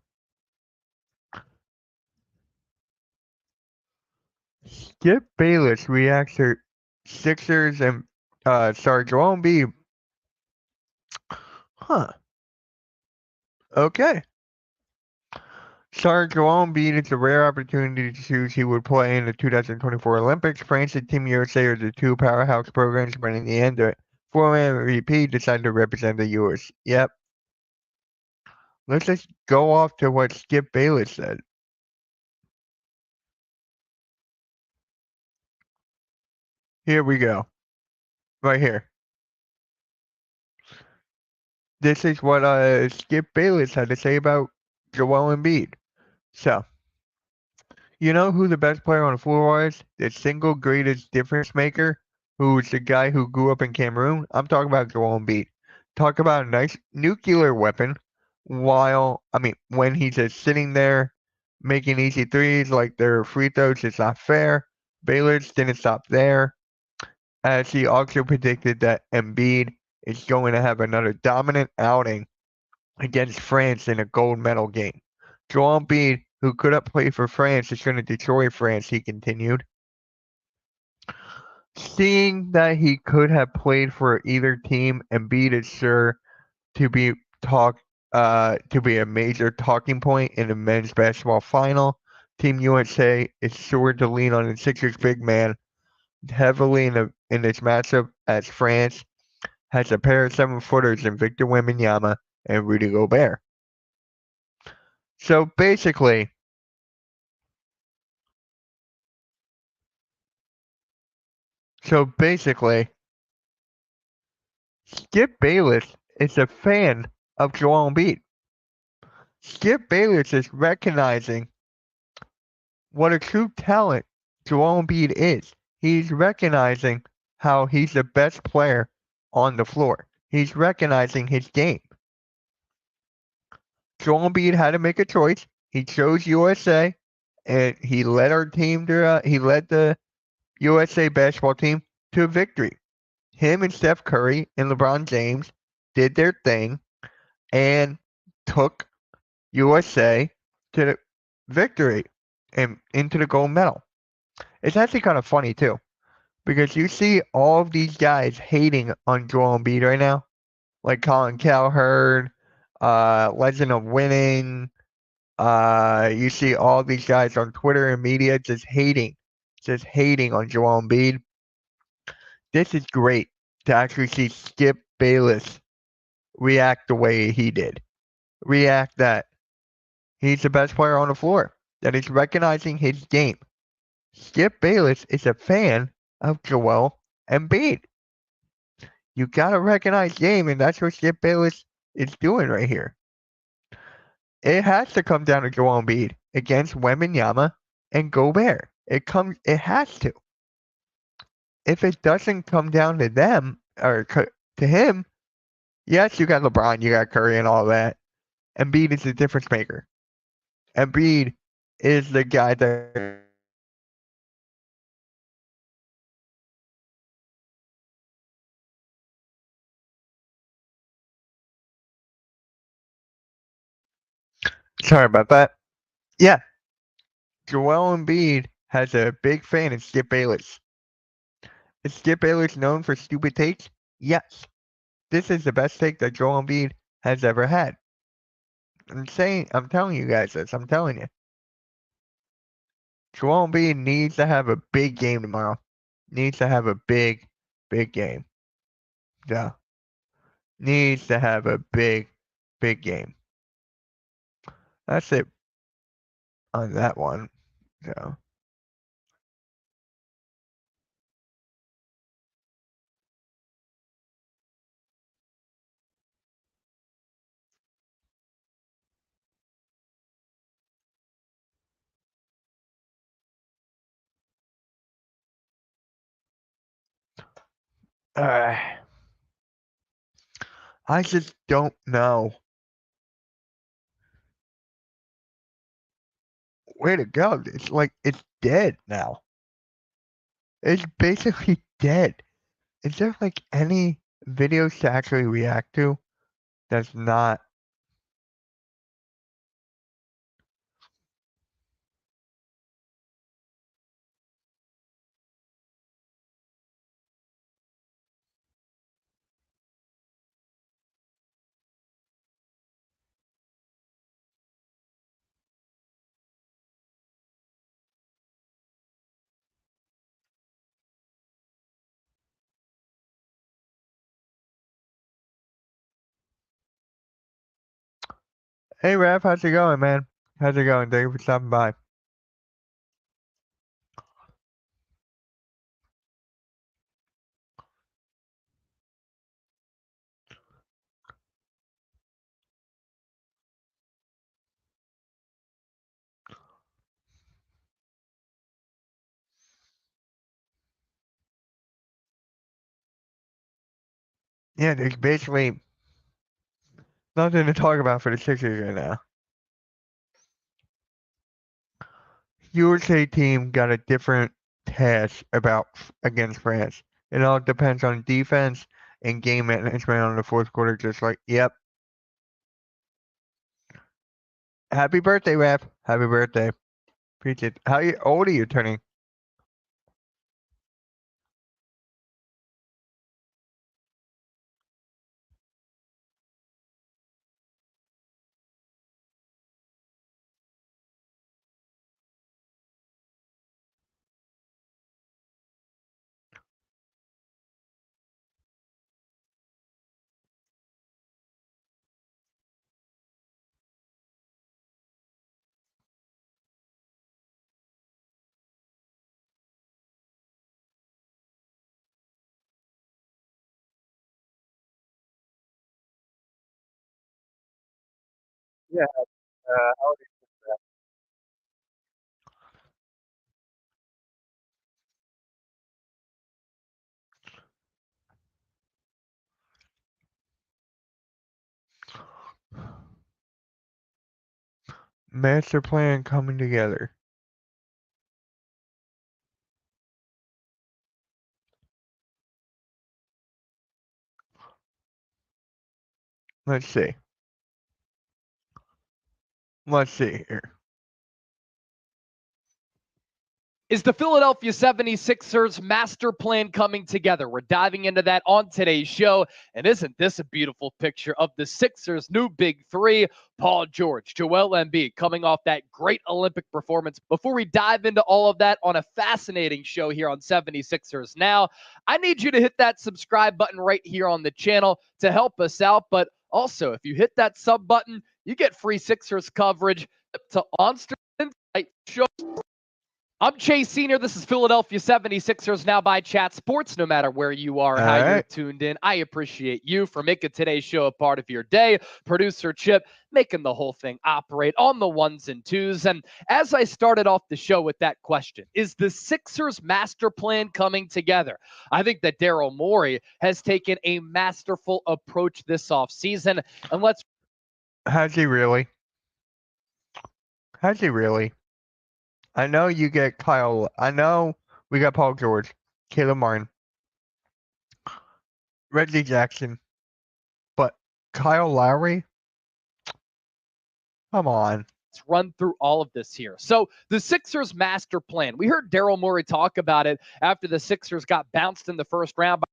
Skip Bayless reacts to Sixers and sorry, Joel Embiid. Huh. Okay. Sorry, Joel Embiid, it's a rare opportunity to choose who would play in the 2024 Olympics. France and Team USA are the two powerhouse programs, but in the end, the former MVP decided to represent the US. Yep. Let's just go off to what Skip Bayless said. Here we go. Right here. This is what Skip Bayless had to say about Joel Embiid. So, you know who the best player on the floor was? The single greatest difference maker, who's the guy who grew up in Cameroon? I'm talking about Joel Embiid. Talk about a nice nuclear weapon when he's just sitting there making easy threes like their free throws is not fair. Bayless didn't stop there, as he also predicted that Embiid is going to have another dominant outing against France in a gold medal game. Joel Embiid, who could have played for France, is going to destroy France, he continued. Seeing that he could have played for either team, Embiid is sure to be a major talking point in the men's basketball final. Team USA is sure to lean on the Sixers big man heavily in this matchup, as France has a pair of 7-footers in Victor Wembanyama and Rudy Gobert. So basically, Skip Bayless is a fan of Joel Embiid. Skip Bayless is recognizing what a true talent Joel Embiid is. He's recognizing how he's the best player on the floor. He's recognizing his game. Joel Embiid had to make a choice. He chose USA, and he led the USA basketball team to a victory. Him and Steph Curry and LeBron James did their thing and took USA to the victory and into the gold medal. It's actually kind of funny too, because you see all of these guys hating on Joel Embiid right now, like Colin Cowherd, Legend of Winning. You see all these guys on Twitter and media just hating on Joel Embiid. This is great to actually see Skip Bayless react the way he did. React that he's the best player on the floor, that he's recognizing his game. Skip Bayless is a fan of Joel Embiid. You gotta recognize game, and that's what Skip Bayless is doing right here. It has to come down to Joel Embiid against Wembanyama and Gobert. It has to. If it doesn't come down to them or to him, yes, you got LeBron, you got Curry, and all that. Embiid is the difference maker. Embiid is the guy that. Sorry about that. Yeah, Joel Embiid has a big fan in Skip Bayless. Is Skip Bayless known for stupid takes? Yes. This is the best take that Joel Embiid has ever had. I'm telling you guys this. I'm telling you. Joel Embiid needs to have a big game tomorrow. Needs to have a big, big game. Yeah. Needs to have a big, big game. That's it on that one. So. I just don't know where to go. It's like it's dead now. It's basically dead. Is there like any videos to actually react to that's not? Hey Raph, how's it going, man? How's it going? Thank you for stopping by. Yeah, there's basically nothing to talk about for the Sixers right now. USA team got a different task against France. It all depends on defense and game management on the fourth quarter. Just like, yep. Happy birthday, Rap. Happy birthday. Appreciate it. How old are you turning? Yeah, how old are you? Master plan coming together. Let's see. Let's see here.
Is the Philadelphia 76ers master plan coming together? We're diving into that on today's show. And isn't this a beautiful picture of the Sixers' new big three? Paul George, Joel Embiid, coming off that great Olympic performance. Before we dive into all of that on a fascinating show here on 76ers Now, I need you to hit that subscribe button right here on the channel to help us out. But also, if you hit that sub button, you get free Sixers coverage to Monster Insight Show. I'm Chase Senior. This is Philadelphia 76ers Now by Chat Sports. No matter where you are, how you're tuned in, I appreciate you for making today's show a part of your day. Producer Chip making the whole thing operate on the ones and twos. And as I started off the show with that question, is the Sixers master plan coming together? I think that Daryl Morey has taken a masterful approach this offseason. And let's.
Has he really? Has he really? I know you get Kyle. I know we got Paul George, Caleb Martin, Reggie Jackson, but Kyle Lowry? Come on.
Let's run through all of this here. So the Sixers master plan. We heard Daryl Morey talk about it after the Sixers got bounced in the first round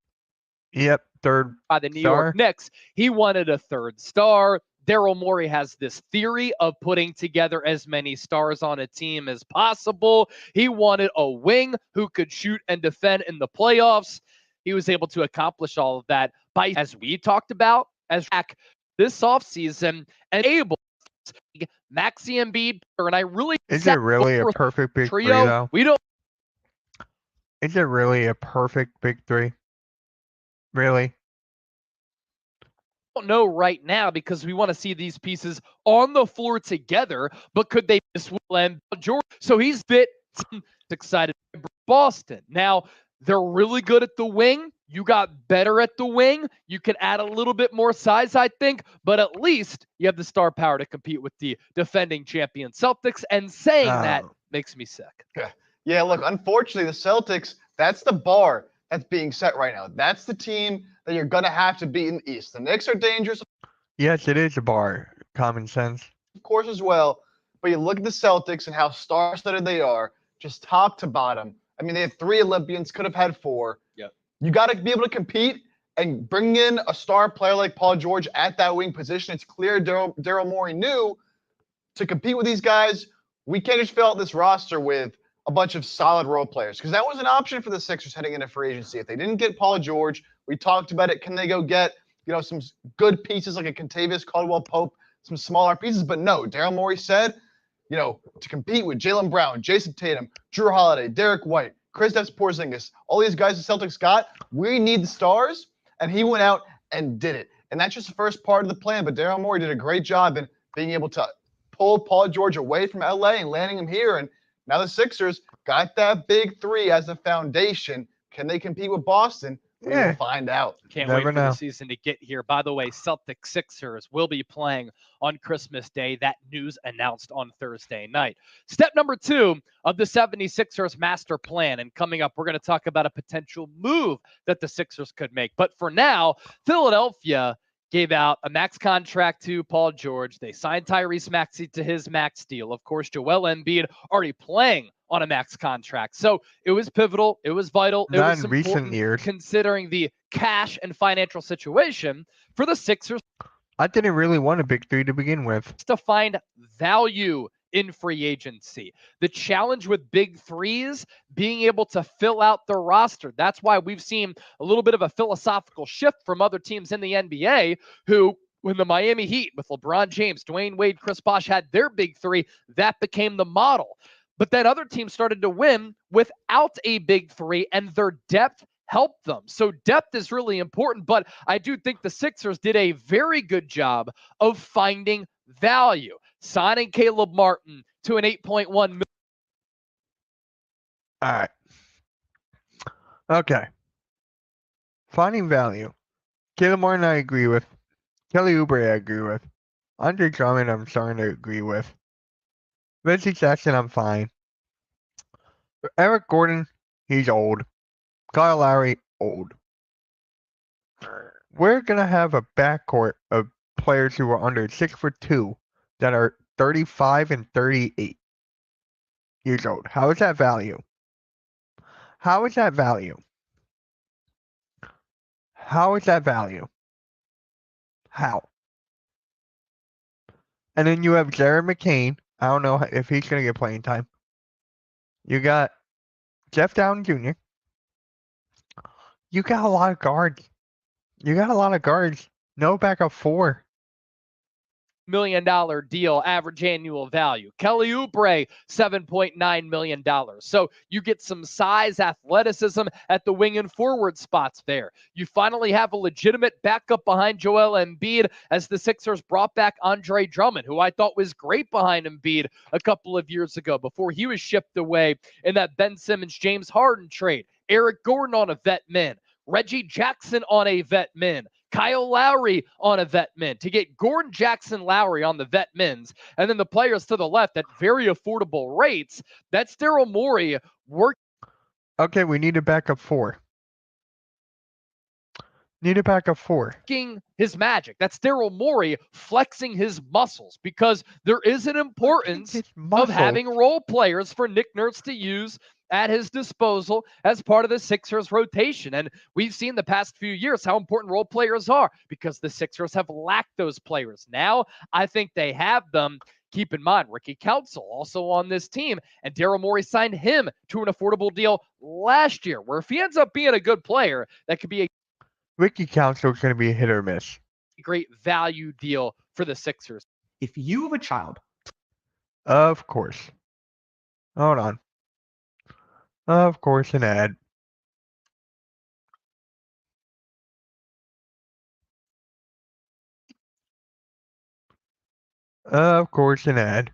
third
by the New
star.
York Knicks. He wanted a third star. Daryl Morey has this theory of putting together as many stars on a team as possible. He wanted a wing who could shoot and defend in the playoffs. He was able to accomplish all of that by, as we talked about, as back this offseason, and able Maxi Embiid. And I really
is it really a perfect big trio? Three though?
We don't.
Is it really a perfect big three? Really?
Don't know right now because we want to see these pieces on the floor together, but could they miss Will and George? So he's a bit excited for Boston. Now, they're really good at the wing. You got better at the wing. You can add a little bit more size, I think, but at least you have the star power to compete with the defending champion Celtics, and saying that makes me sick.
Yeah, look, unfortunately, the Celtics, that's the bar that's being set right now. That's the team that you're going to have to beat in the East. The Knicks are dangerous.
Yes, it is a bar. Common sense.
Of course, as well. But you look at the Celtics and how star-studded they are, just top to bottom. I mean, they had 3 Olympians, could have had 4.
Yep.
You got to be able to compete and bring in a star player like Paul George at that wing position. It's clear Daryl Morey knew to compete with these guys, we can't just fill out this roster with a bunch of solid role players, because that was an option for the Sixers heading into free agency. If they didn't get Paul George, we talked about it. Can they go get, some good pieces like a Kentavious Caldwell-Pope, some smaller pieces? But no, Daryl Morey said, to compete with Jaylen Brown, Jason Tatum, Drew Holiday, Derek White, Kristaps Porzingis, all these guys the Celtics got, we need the stars, and he went out and did it. And that's just the first part of the plan. But Daryl Morey did a great job in being able to pull Paul George away from LA and landing him here. And now the Sixers got that big three as a foundation. Can they compete with Boston? We will find out.
Can't
Never
wait for
know.
the season to get here. By the way, Celtics Sixers will be playing on Christmas Day. That news announced on Thursday night. Step number 2 of the 76ers master plan. And coming up, we're going to talk about a potential move that the Sixers could make. But for now, Philadelphia gave out a max contract to Paul George. They signed Tyrese Maxey to his max deal. Of course, Joel Embiid already playing on a max contract. So it was pivotal. It was vital. It
Not
was
in recent
important
years.
considering the cash and financial situation for the Sixers
I didn't really want a big three to begin with.
to find value in free agency. The challenge with big threes, being able to fill out the roster. That's why we've seen a little bit of a philosophical shift from other teams in the NBA who, when the Miami Heat with LeBron James, Dwayne Wade, Chris Bosh had their big three, that became the model. But then other teams started to win without a big three, and their depth helped them. So depth is really important, but I do think the Sixers did a very good job of finding value, signing Caleb Martin to an $8.1 million.
All right. Okay. Finding value. Caleb Martin, I agree with. Kelly Oubre, I agree with. Andre Drummond, I'm starting to agree with. Reggie Jackson, I'm fine. Eric Gordon, he's old. Kyle Lowry, old. We're gonna have a backcourt of players who are under 6'2" that are 35 and 38 years old. How is that value? How is that value? How is that value? How? And then you have Jared McCain. I don't know if he's going to get playing time. You got Jeff Downs Jr. You got a lot of guards. No backup 4.
$1 million deal, average annual value. Kelly Oubre, $7.9 million. So you get some size, athleticism at the wing and forward spots there. You finally have a legitimate backup behind Joel Embiid as the Sixers brought back Andre Drummond, who I thought was great behind Embiid a couple of years ago before he was shipped away in that Ben Simmons-James Harden trade. Eric Gordon on a vet min. Reggie Jackson on a vet min. Kyle Lowry on a vet min. To get Gordon, Jackson, Lowry on the vet mins, and then the players to the left at very affordable rates, that's Daryl Morey working.
Okay, we need a backup 4.
His magic. That's Daryl Morey flexing his muscles because there is an importance of having role players for Nick Nurse to use at his disposal as part of the Sixers rotation. And we've seen the past few years how important role players are because the Sixers have lacked those players. Now, I think they have them. Keep in mind, Ricky Council also on this team, and Daryl Morey signed him to an affordable deal last year, where if he ends up being a good player, that could be a
Ricky Council is going to be a hit or miss.
great value deal for the Sixers.
If you have a child,
Of course. Hold on. Of course, an ad. Of course, an ad.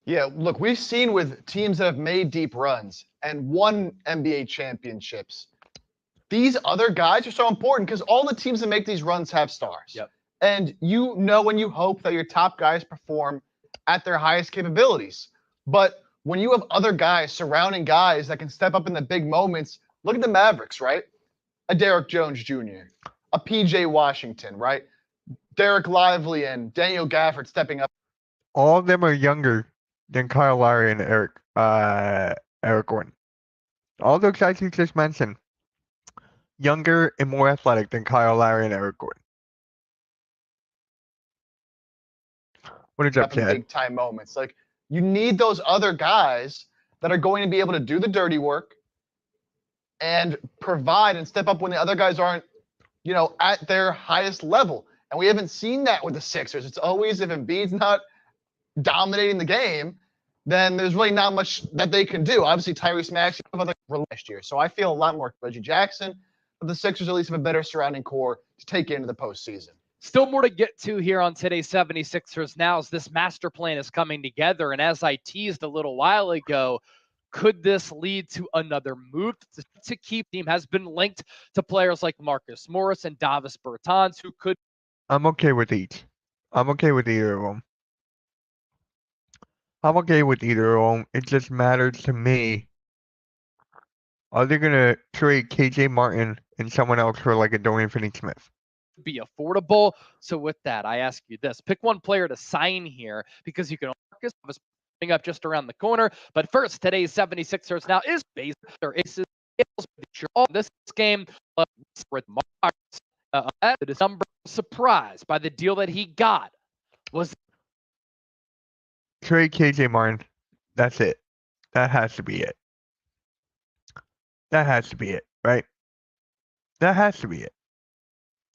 Yeah, look, we've seen with teams that have made deep runs and won NBA championships. These other guys are so important because all the teams that make these runs have stars.
Yep.
And you know and you hope that your top guys perform at their highest capabilities. But when you have other guys surrounding guys that can step up in the big moments, look at the Mavericks, right? A Derrick Jones Jr., a PJ Washington, right? Derek Lively and Daniel Gafford stepping up.
All of them are younger than Kyle Lowry and Eric Gordon. All those guys you just mentioned, younger and more athletic than Kyle Lowry and Eric Gordon. What is up,
in
Chad?
big time moments. Like you need those other guys that are going to be able to do the dirty work and provide and step up when the other guys aren't, at their highest level. And we haven't seen that with the Sixers. It's always if Embiid's not dominating the game, then there's really not much that they can do. Obviously, Tyrese Maxey last year. So I feel a lot more Reggie Jackson, but the Sixers at least have a better surrounding core to take into the postseason.
Still more to get to here on today's 76ers now as this master plan is coming together. And as I teased a little while ago, could this lead to another move to keep team has been linked to players like Marcus Morris and Davis Bertans, who could.
I'm okay with each. I'm okay with either of them. I'm okay with either of them. It just matters to me. Are they gonna trade KJ Martin and someone else for like a Dorian Finney-Smith?
Be affordable. So with that, I ask you this: pick one player to sign here because you can Marcus coming up just around the corner. But first, today's 76ers now is based their aces all this game with Marcus. The December surprise by the deal that he got was
Trade KJ Martin. That's it. That has to be it. That has to be it, right? That has to be it.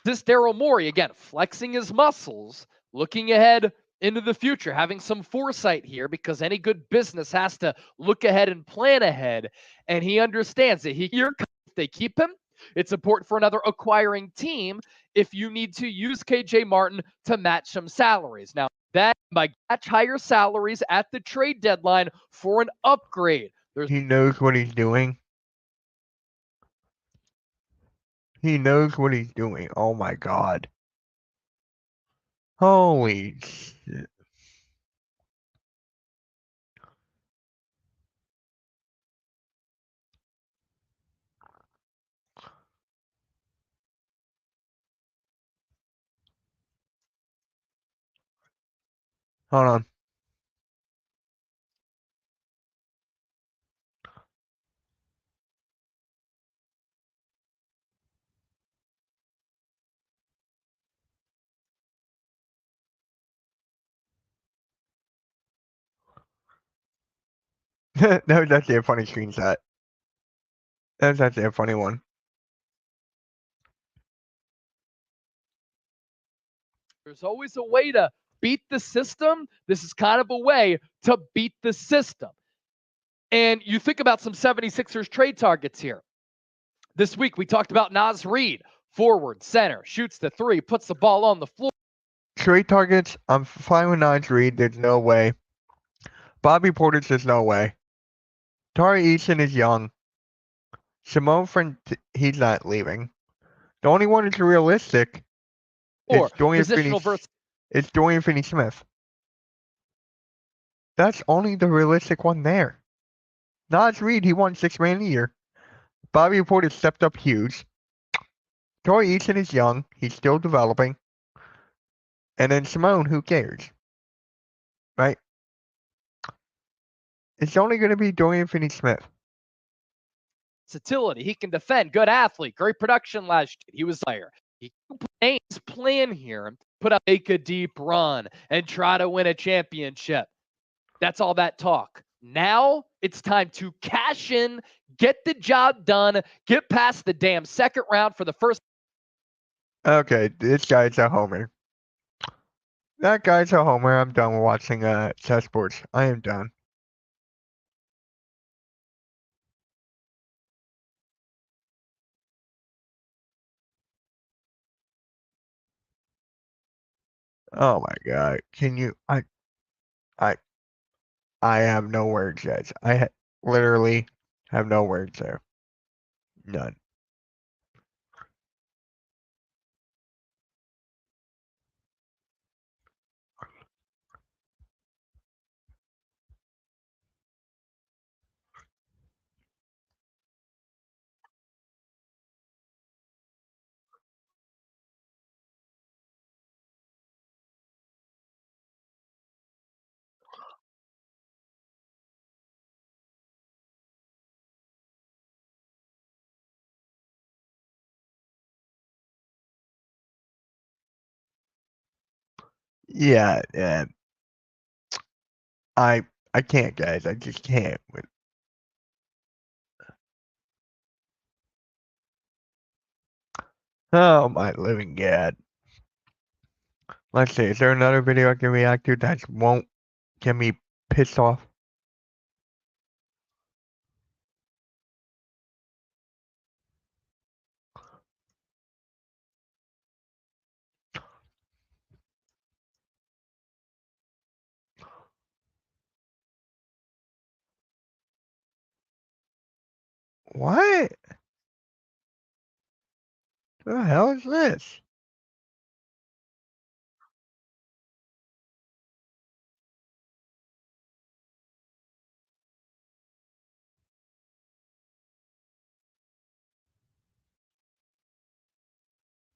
this Daryl Morey again flexing his muscles, looking ahead into the future, having some foresight here because any good business has to look ahead and plan ahead. And he understands that if they keep him, it's important for another acquiring team if you need to use KJ Martin to match some salaries. Now, that by match higher salaries at the trade deadline for an upgrade.
He knows what he's doing. He knows what he's doing. Oh my god. Holy shit. Hold on. That was actually a funny screenshot. That was actually a funny one.
There's always a way to beat the system. This is kind of a way to beat the system. And you think about some 76ers trade targets here. This week, we talked about Naz Reid, forward, center, shoots the three, puts the ball on the floor.
Trade targets, I'm fine with Naz Reid. There's no way. Bobby Portis, there's no way. Tari Eason is young. Simone Friend, he's not leaving. The only one that's realistic is Dorian Finney-Smith. That's only the realistic one there. Naz Reid, he won $6 million a year. Bobby Portis stepped up huge. Tari Eason is young. He's still developing. And then Simone, who cares? Right? It's only going to be Dorian Finney-Smith.
Versatility. He can defend. Good athlete. Great production last year. He was there. He can plan here. Make a deep run and try to win a championship. That's all that talk. Now it's time to cash in, get the job done, get past the damn second round for the first.
Okay, this guy's a homer. That guy's a homer. I'm done watching chess sports. I am done. Oh my god. Can you I have no words, guys. Literally have no words there. None. Yeah, I can't, guys. I just can't. Oh my living god. Let's see. Is there another video I can react to that won't get me pissed off? What? The hell is this?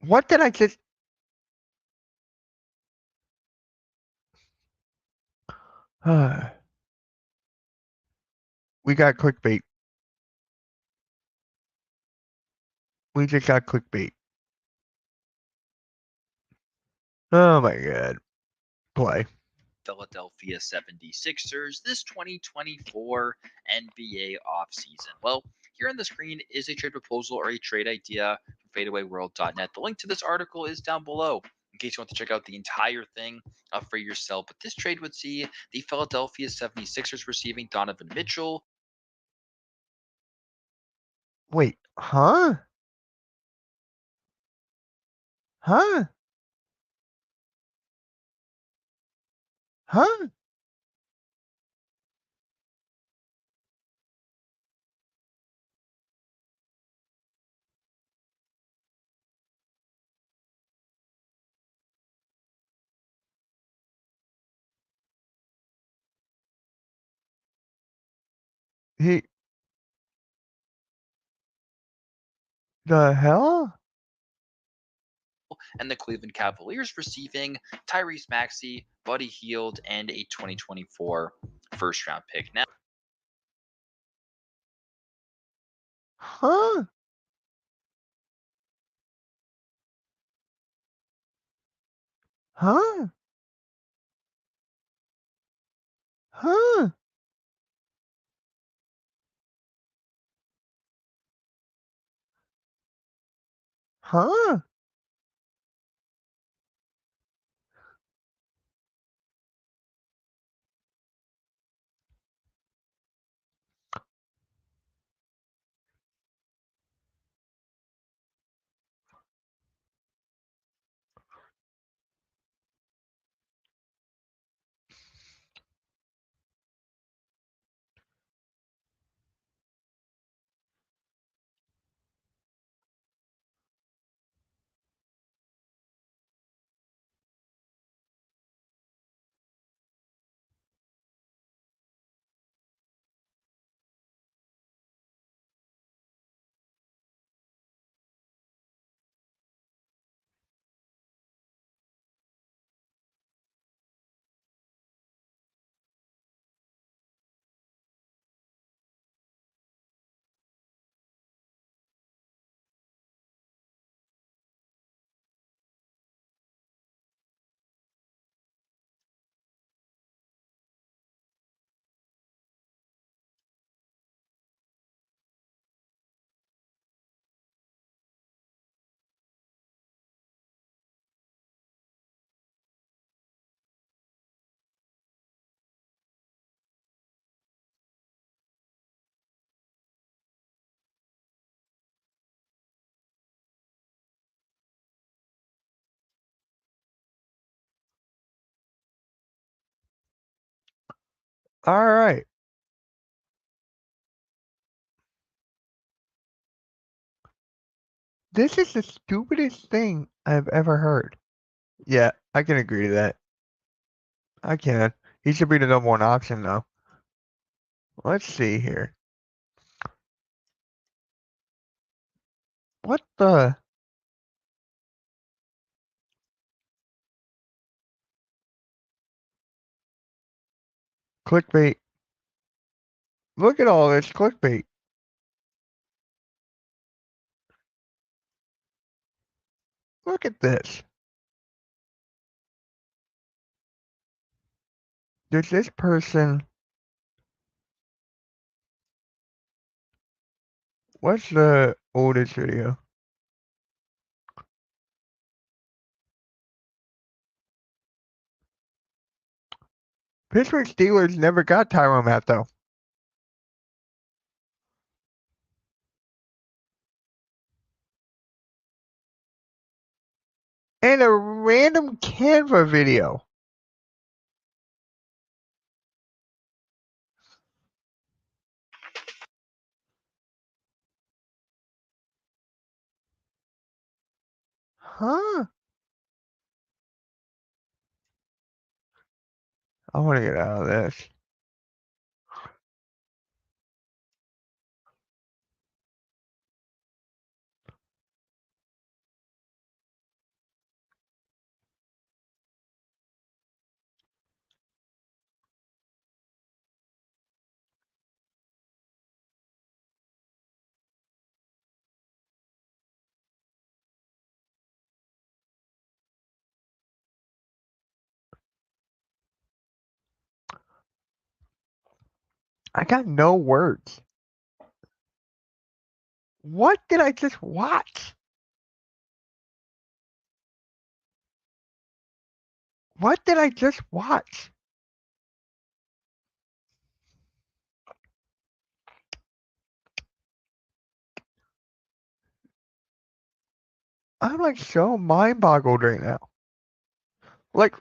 What did I just? We got clickbait. We just got clickbait. Oh my god. Play.
Philadelphia 76ers this 2024 NBA offseason. Well, here on the screen is a trade proposal or a trade idea from fadeawayworld.net. The link to this article is down below in case you want to check out the entire thing for yourself. But this trade would see the Philadelphia 76ers receiving Donovan Mitchell.
Wait, huh? Huh? Huh? He the hell?
And the Cleveland Cavaliers receiving Tyrese Maxey, Buddy Hield, and a 2024 first round pick. Now,
Huh? Huh? Huh? Huh? All right. This is the stupidest thing I've ever heard. Yeah, I can agree to that. I can. He should be the number one option though. Let's see here. What the? Clickbait. Look at all this clickbait. Look at this. Does this person... What's the oldest video? Pittsburgh Steelers never got Tyrann Mathieu. And a random Canva video. Huh? I want to get out of this. I got no words. What did I just watch? What did I just watch? I'm like so mind boggled right now. Like,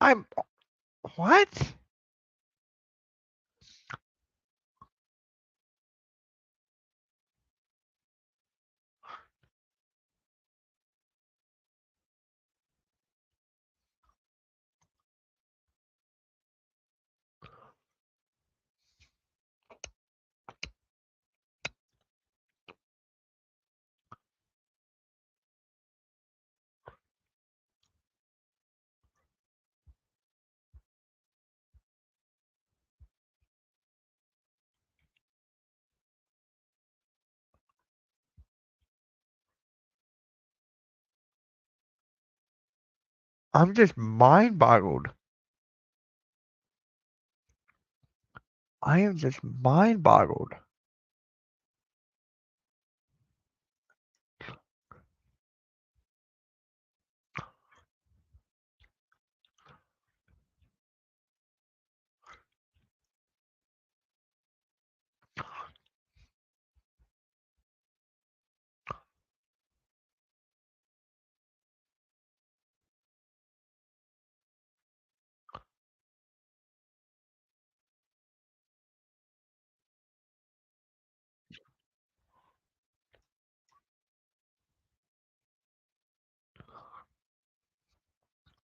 I'm. What? I'm just mind boggled. I am just mind boggled.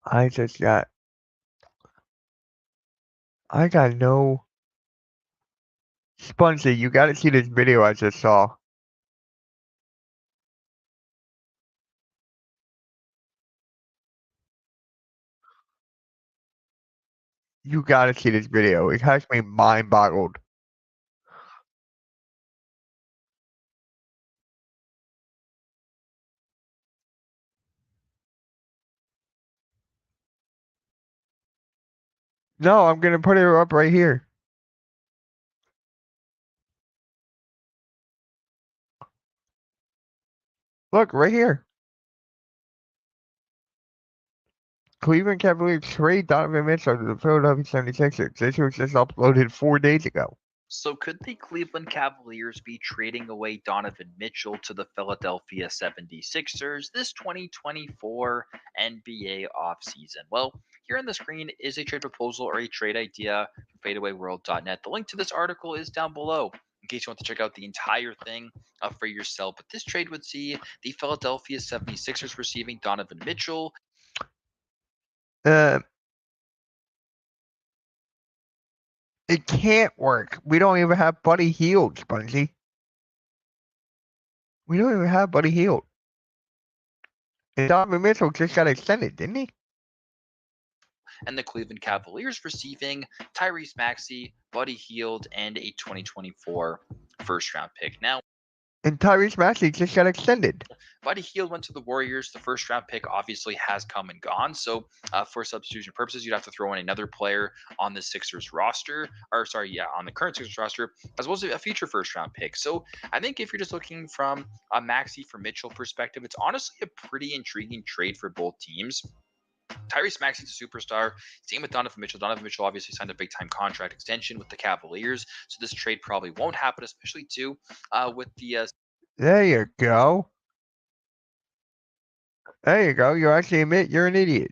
I just got. I got no. Spongy, you gotta see this video I just saw. You gotta see this video. It has me mind boggled. No, I'm gonna put it up right here. Look, right here. Cleveland Cavaliers trade Donovan Mitchell to the Philadelphia 76ers. This was just uploaded 4 days ago.
So could the Cleveland Cavaliers be trading away Donovan Mitchell to the Philadelphia 76ers this 2024 NBA offseason? Well, here on the screen is a trade proposal or a trade idea from fadeawayworld.net. The link to this article is down below in case you want to check out the entire thing for yourself. But this trade would see the Philadelphia 76ers receiving Donovan Mitchell.
Uh, it can't work. We don't even have Buddy Hield, Spongy. We don't even have Buddy Hield. And Donovan Mitchell just got extended, didn't he?
And the Cleveland Cavaliers receiving Tyrese Maxey, Buddy Hield, and a 2024 first round pick. Now,
And Tyrese Maxey just got extended.
Buddy Hield went to the Warriors. The first round pick obviously has come and gone. So, for substitution purposes, you'd have to throw in another player on the Sixers roster, or sorry, yeah, on the current Sixers roster, as well as a future first round pick. So, I think if you're just looking from a Maxey for Mitchell perspective, it's honestly a pretty intriguing trade for both teams. Tyrese Maxey's a superstar. Same with Donovan Mitchell. Donovan Mitchell obviously signed a big time contract extension with the Cavaliers, so this trade probably won't happen, especially too with the
There you go. There you go. You actually admit you're an idiot.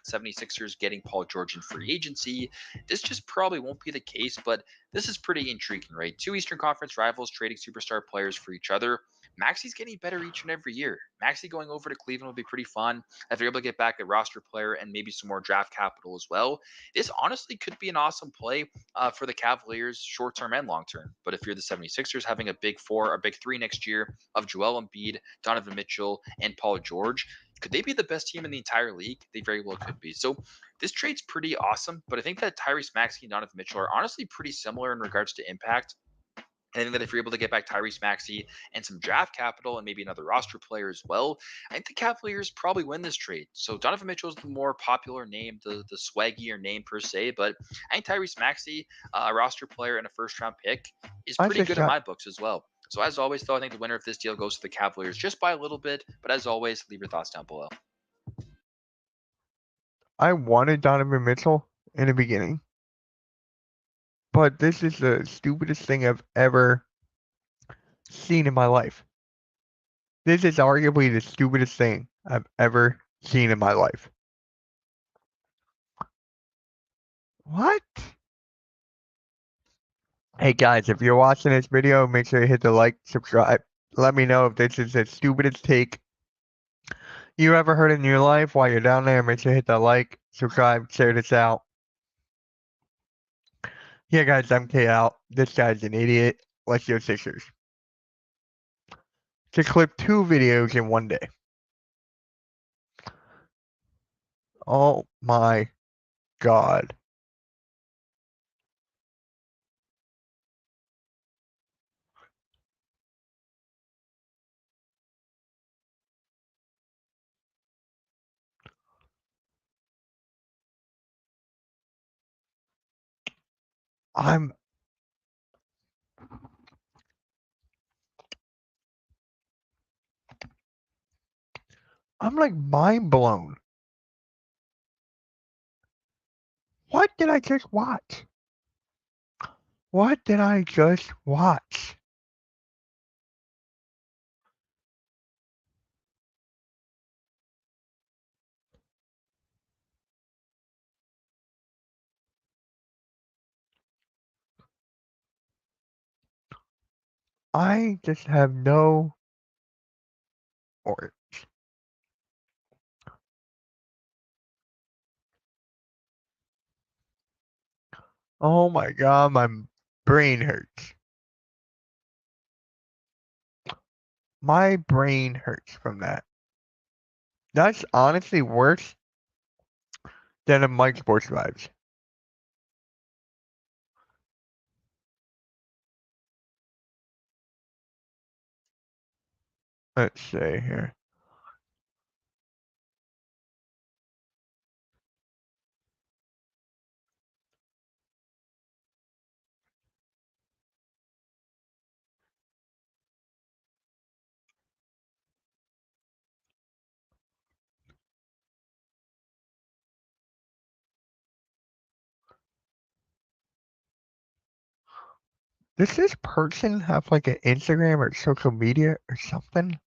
76ers getting Paul George in free agency. This just probably won't be the case, but this is pretty intriguing, right? Two Eastern Conference rivals trading superstar players for each other. Maxey's getting better each and every year. Maxey going over to Cleveland would be pretty fun. If they're able to get back a roster player and maybe some more draft capital as well, this honestly could be an awesome play for the Cavaliers short term and long term. But if you're the 76ers having a big four or big three next year of Joel Embiid, Donovan Mitchell, and Paul George, could they be the best team in the entire league? They very well could be. So this trade's pretty awesome, but I think that Tyrese Maxey and Donovan Mitchell are honestly pretty similar in regards to impact. And I think that if you're able to get back Tyrese Maxey and some draft capital and maybe another roster player as well, I think the Cavaliers probably win this trade. So Donovan Mitchell is the more popular name, the swaggier name per se, but I think Tyrese Maxey, a roster player and a first round pick, is
I
pretty
just
good in
got
my books as well. So as always, though, I think the winner of this deal goes to the Cavaliers just by a little bit. But as always, leave your thoughts down below.
I wanted Donovan Mitchell in the beginning, but this is the stupidest thing I've ever seen in my life. This is arguably the stupidest thing I've ever seen in my life. What? Hey guys, if you're watching this video, make sure you hit the like, subscribe. Let me know if this is the stupidest take you ever heard in your life. While you're down there, make sure you hit the like, subscribe, share this out. Yeah guys, I'm K out. This guy's an idiot. Let's go Sixers. To clip 2 videos in one day. Oh my god. I'm like mind blown. What did I just watch? What did I just watch? I just have no words. Oh my god, my brain hurts. My brain hurts from that. That's honestly worse than a Mike Sports Vibes. Let's see here. Does this person have like an Instagram or social media or something?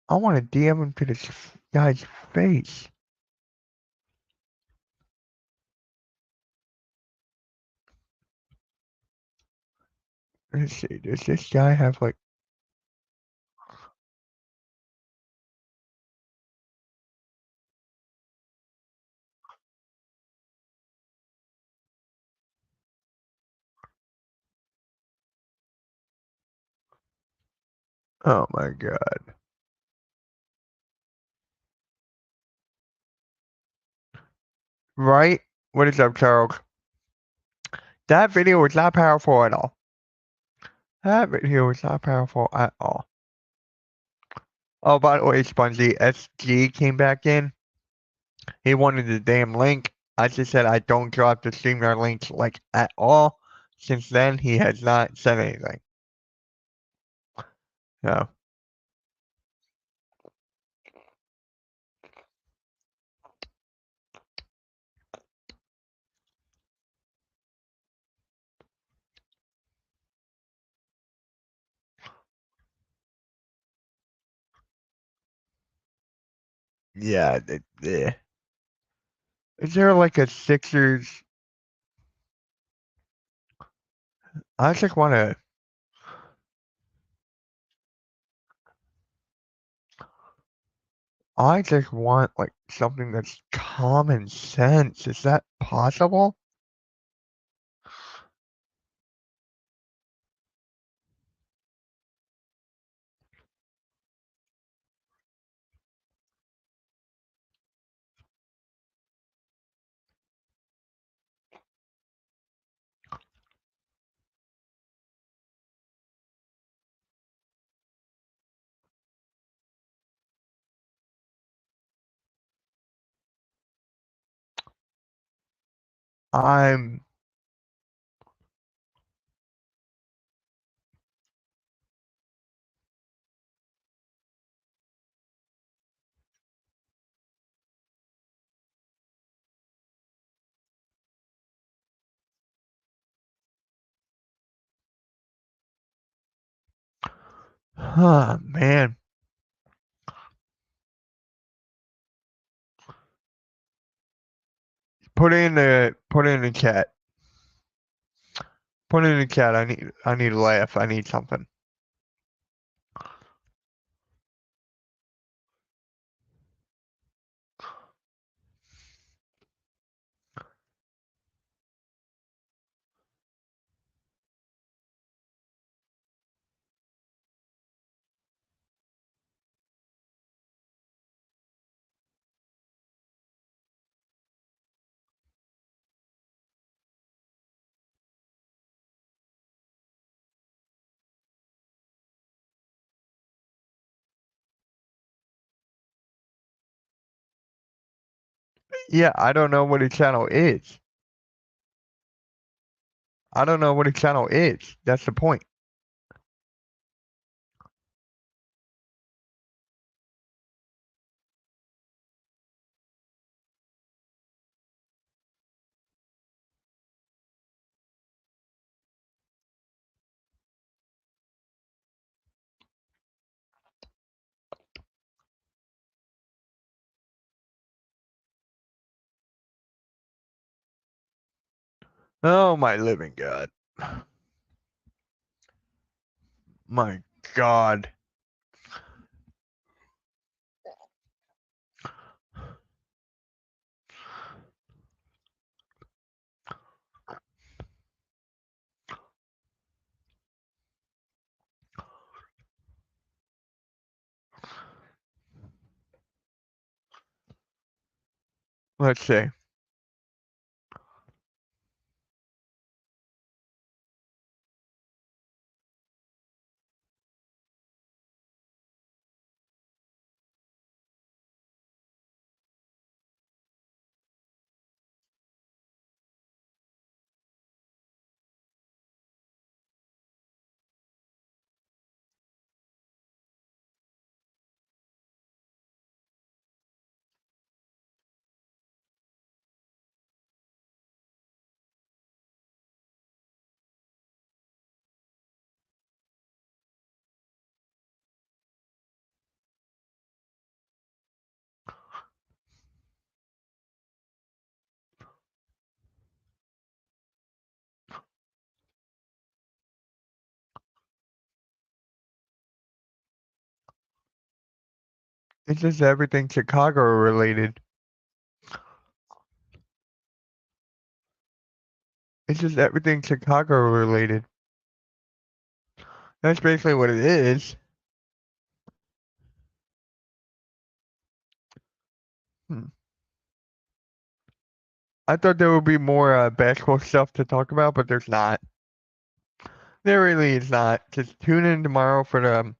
I want to DM him to this guy's face. Let's see, does this guy have like... Oh my god. Right? What is up, Charles? That video was not powerful at all. That video was not powerful at all. Oh, by the way, Spongy, SG came back in. He wanted the damn link. I just said I don't drop the StreamYard links like at all. Since then, he has not said anything. No. Yeah. Is there like a Sixers I just want to. I just want like something that's common sense. Is that possible? I'm man. Put it in the chat. Put it in the chat. I need a laugh. I need something. Yeah, I don't know what a channel is. I don't know what a channel is. That's the point. Oh my living God. My God. Let's see. It's just everything Chicago related. It's just everything Chicago related. That's basically what it is. Hmm. I thought there would be more basketball stuff to talk about, but there's not. There really is not. Just tune in tomorrow for the.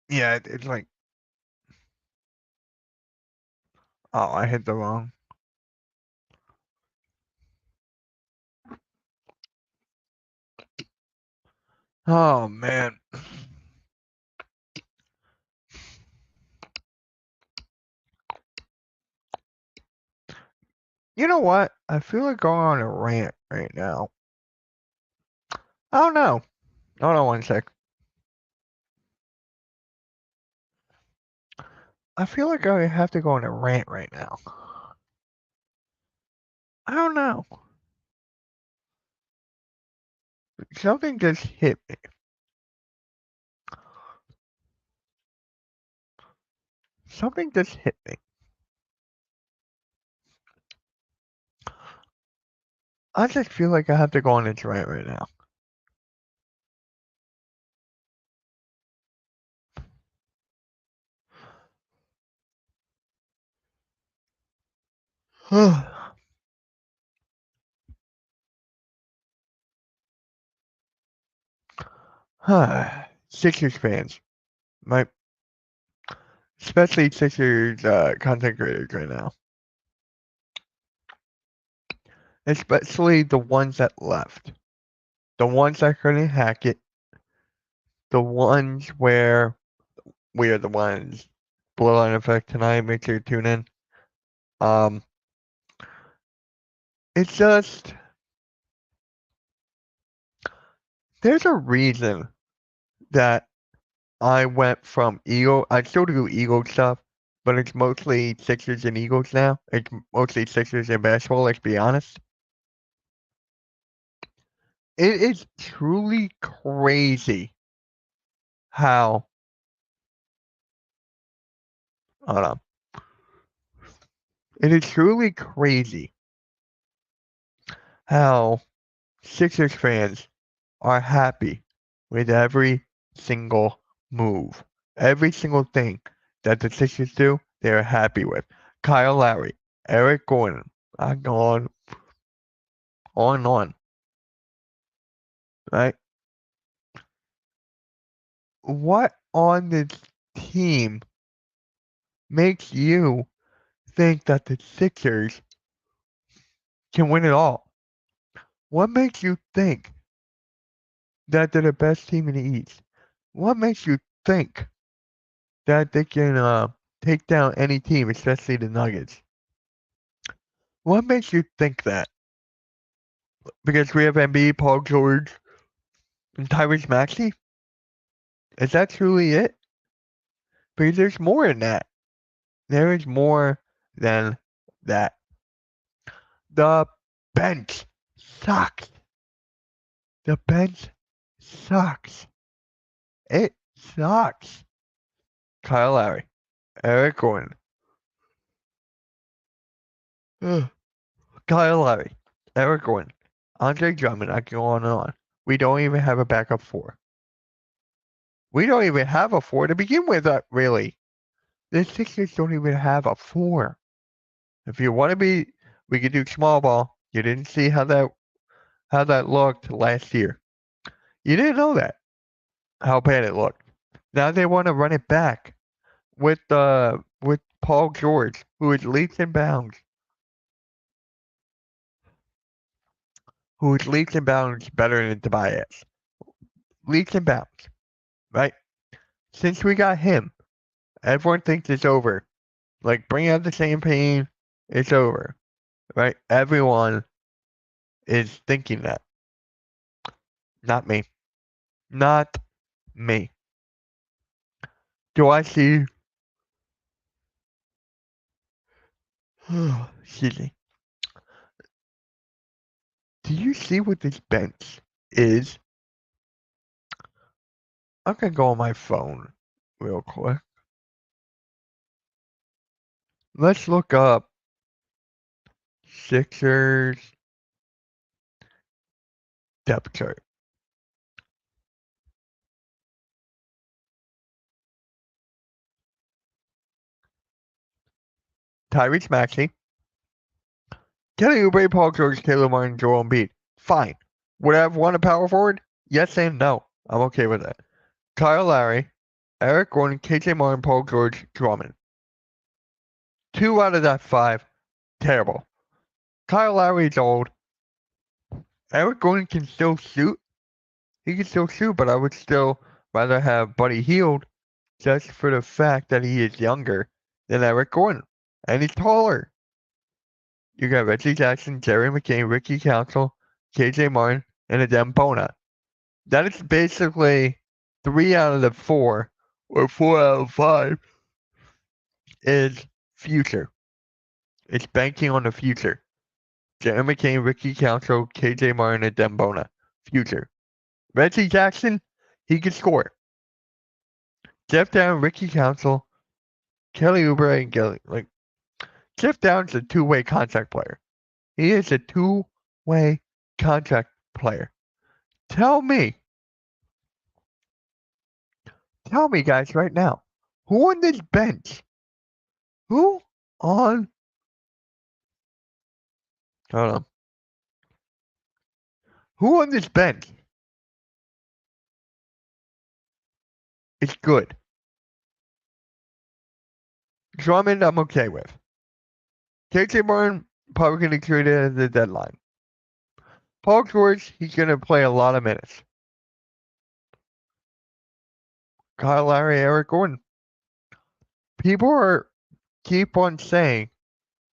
Yeah, it's like. Oh, I hit the wrong. Oh man. You know what? I feel like going on a rant right now. I don't know. Hold on one sec. I feel like I have to go on a rant right now. I don't know. Something just hit me. Something just hit me. I just feel like I have to go on this rant right now. Sixers fans, my especially Sixers content creators right now, especially the ones that left, the ones that couldn't hack it, the ones where we are the ones blowout effect tonight. Make sure you tune in. Um, it's just there's a reason that I went from Eagle. I still do Eagle stuff, but it's mostly Sixers and Eagles now. It's mostly Sixers and basketball. Let's be honest. It is truly crazy how. Hold on. It is truly crazy how Sixers fans are happy with every single move. Every single thing that the Sixers do, they're happy with. Kyle Lowry, Eric Gordon, I'm going on and on, right? What on this team makes you think that the Sixers can win it all? What makes you think that they're the best team in the East? What makes you think that they can take down any team, especially the Nuggets? What makes you think that? Because we have Embiid, Paul George, and Tyrese Maxey? Is that truly it? Because there's more than that. There is more than that. The bench sucks. The bench sucks. It sucks. Kyle Lowry, Eric Gordon, Kyle Lowry, Eric Gordon, Andre Drummond. I can go on and on. We don't even have a backup four. We don't even have a four to begin with, really. The Sixers don't even have a four. If you want to be, we could do small ball. You didn't see how that looked last year. You didn't know that, how bad it looked. Now they want to run it back with Paul George, who is leaps and bounds, better than Tobias. Leaps and bounds, right? Since we got him, everyone thinks it's over. Like, bring out the champagne, it's over, right? Everyone is thinking that. Not me. Not me. Do I see? Excuse me. Do you see what this bench is? I'm gonna go on my phone real quick. Let's look up Sixers depth chart. Tyrese Maxey, Kelly Oubre, Paul George, Caleb Martin, Joel Embiid. Fine. Would I have won a power forward? Yes and no. I'm okay with that. Kyle Lowry, Eric Gordon, KJ Martin, Paul George, Drummond. 2 out of that 5, terrible. Kyle Lowry's old. Eric Gordon can still shoot. He can still shoot, but I would still rather have Buddy Hield just for the fact that he is younger than Eric Gordon. And he's taller. You got Reggie Jackson, Jerry McCain, Ricky Council, KJ Martin, and Adem Bona. That is basically 3 out of the 4, or 4 out of 5, is future. It's banking on the future. Jerry McCain, Ricky Council, KJ Martin, and Adem Bona. Future. Reggie Jackson, he can score. Jeff Down, Ricky Council, Kelly Oubre, and Gilly. Like, Jeff Down's a two-way contract player. He is a two-way contract player. Tell me, guys, right now, who on this bench? Who on? Hold on. Who on this bench is good? Drummond, I'm okay with. KJ Martin, probably going to trade it at the deadline. Paul George, he's going to play a lot of minutes. Kyle Lowry, Eric Gordon. People keep on saying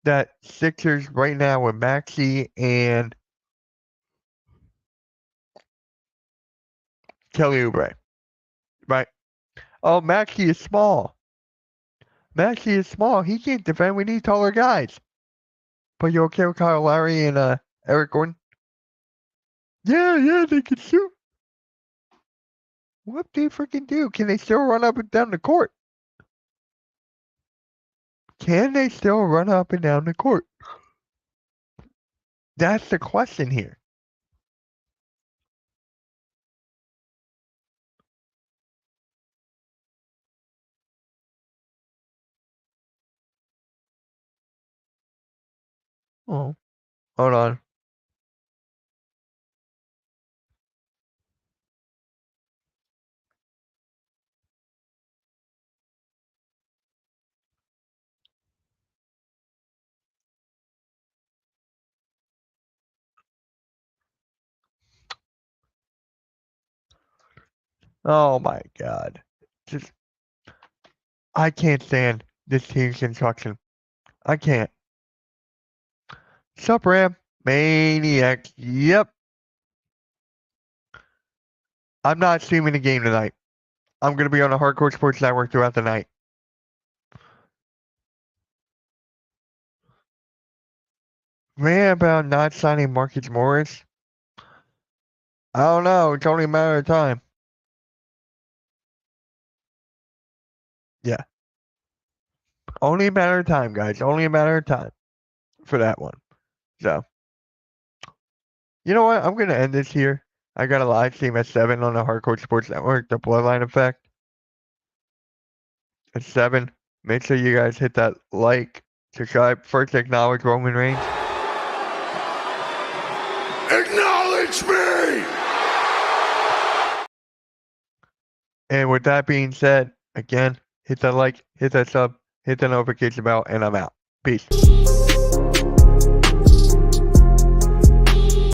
that Sixers right now with Maxey and Kelly Oubre, right? Oh, Maxey is small. Maxey is small. He can't defend. We need taller guys. But you okay with Kyle Lowry and Eric Gordon? Yeah, they can shoot. What do they freaking do? Can they still run up and down the court? Can they still run up and down the court? That's the question here. Oh, hold on. Oh my God. I can't stand this team's construction. I can't. Sup, Ram? Maniac. Yep. I'm not streaming the game tonight. I'm going to be on the Hardcore Sports Network throughout the night. Man, about not signing Marcus Morris. I don't know. It's only a matter of time. Yeah. Only a matter of time, guys. Only a matter of time for that one. So, you know what? I'm going to end this here. I got a live stream at 7 on the Hardcore Sports Network, the Bloodline Effect. At 7. Make sure you guys hit that like, subscribe. First, acknowledge Roman Reigns.
Acknowledge me!
And with that being said, again, hit that like, hit that sub, hit the notification bell, and I'm out. Peace.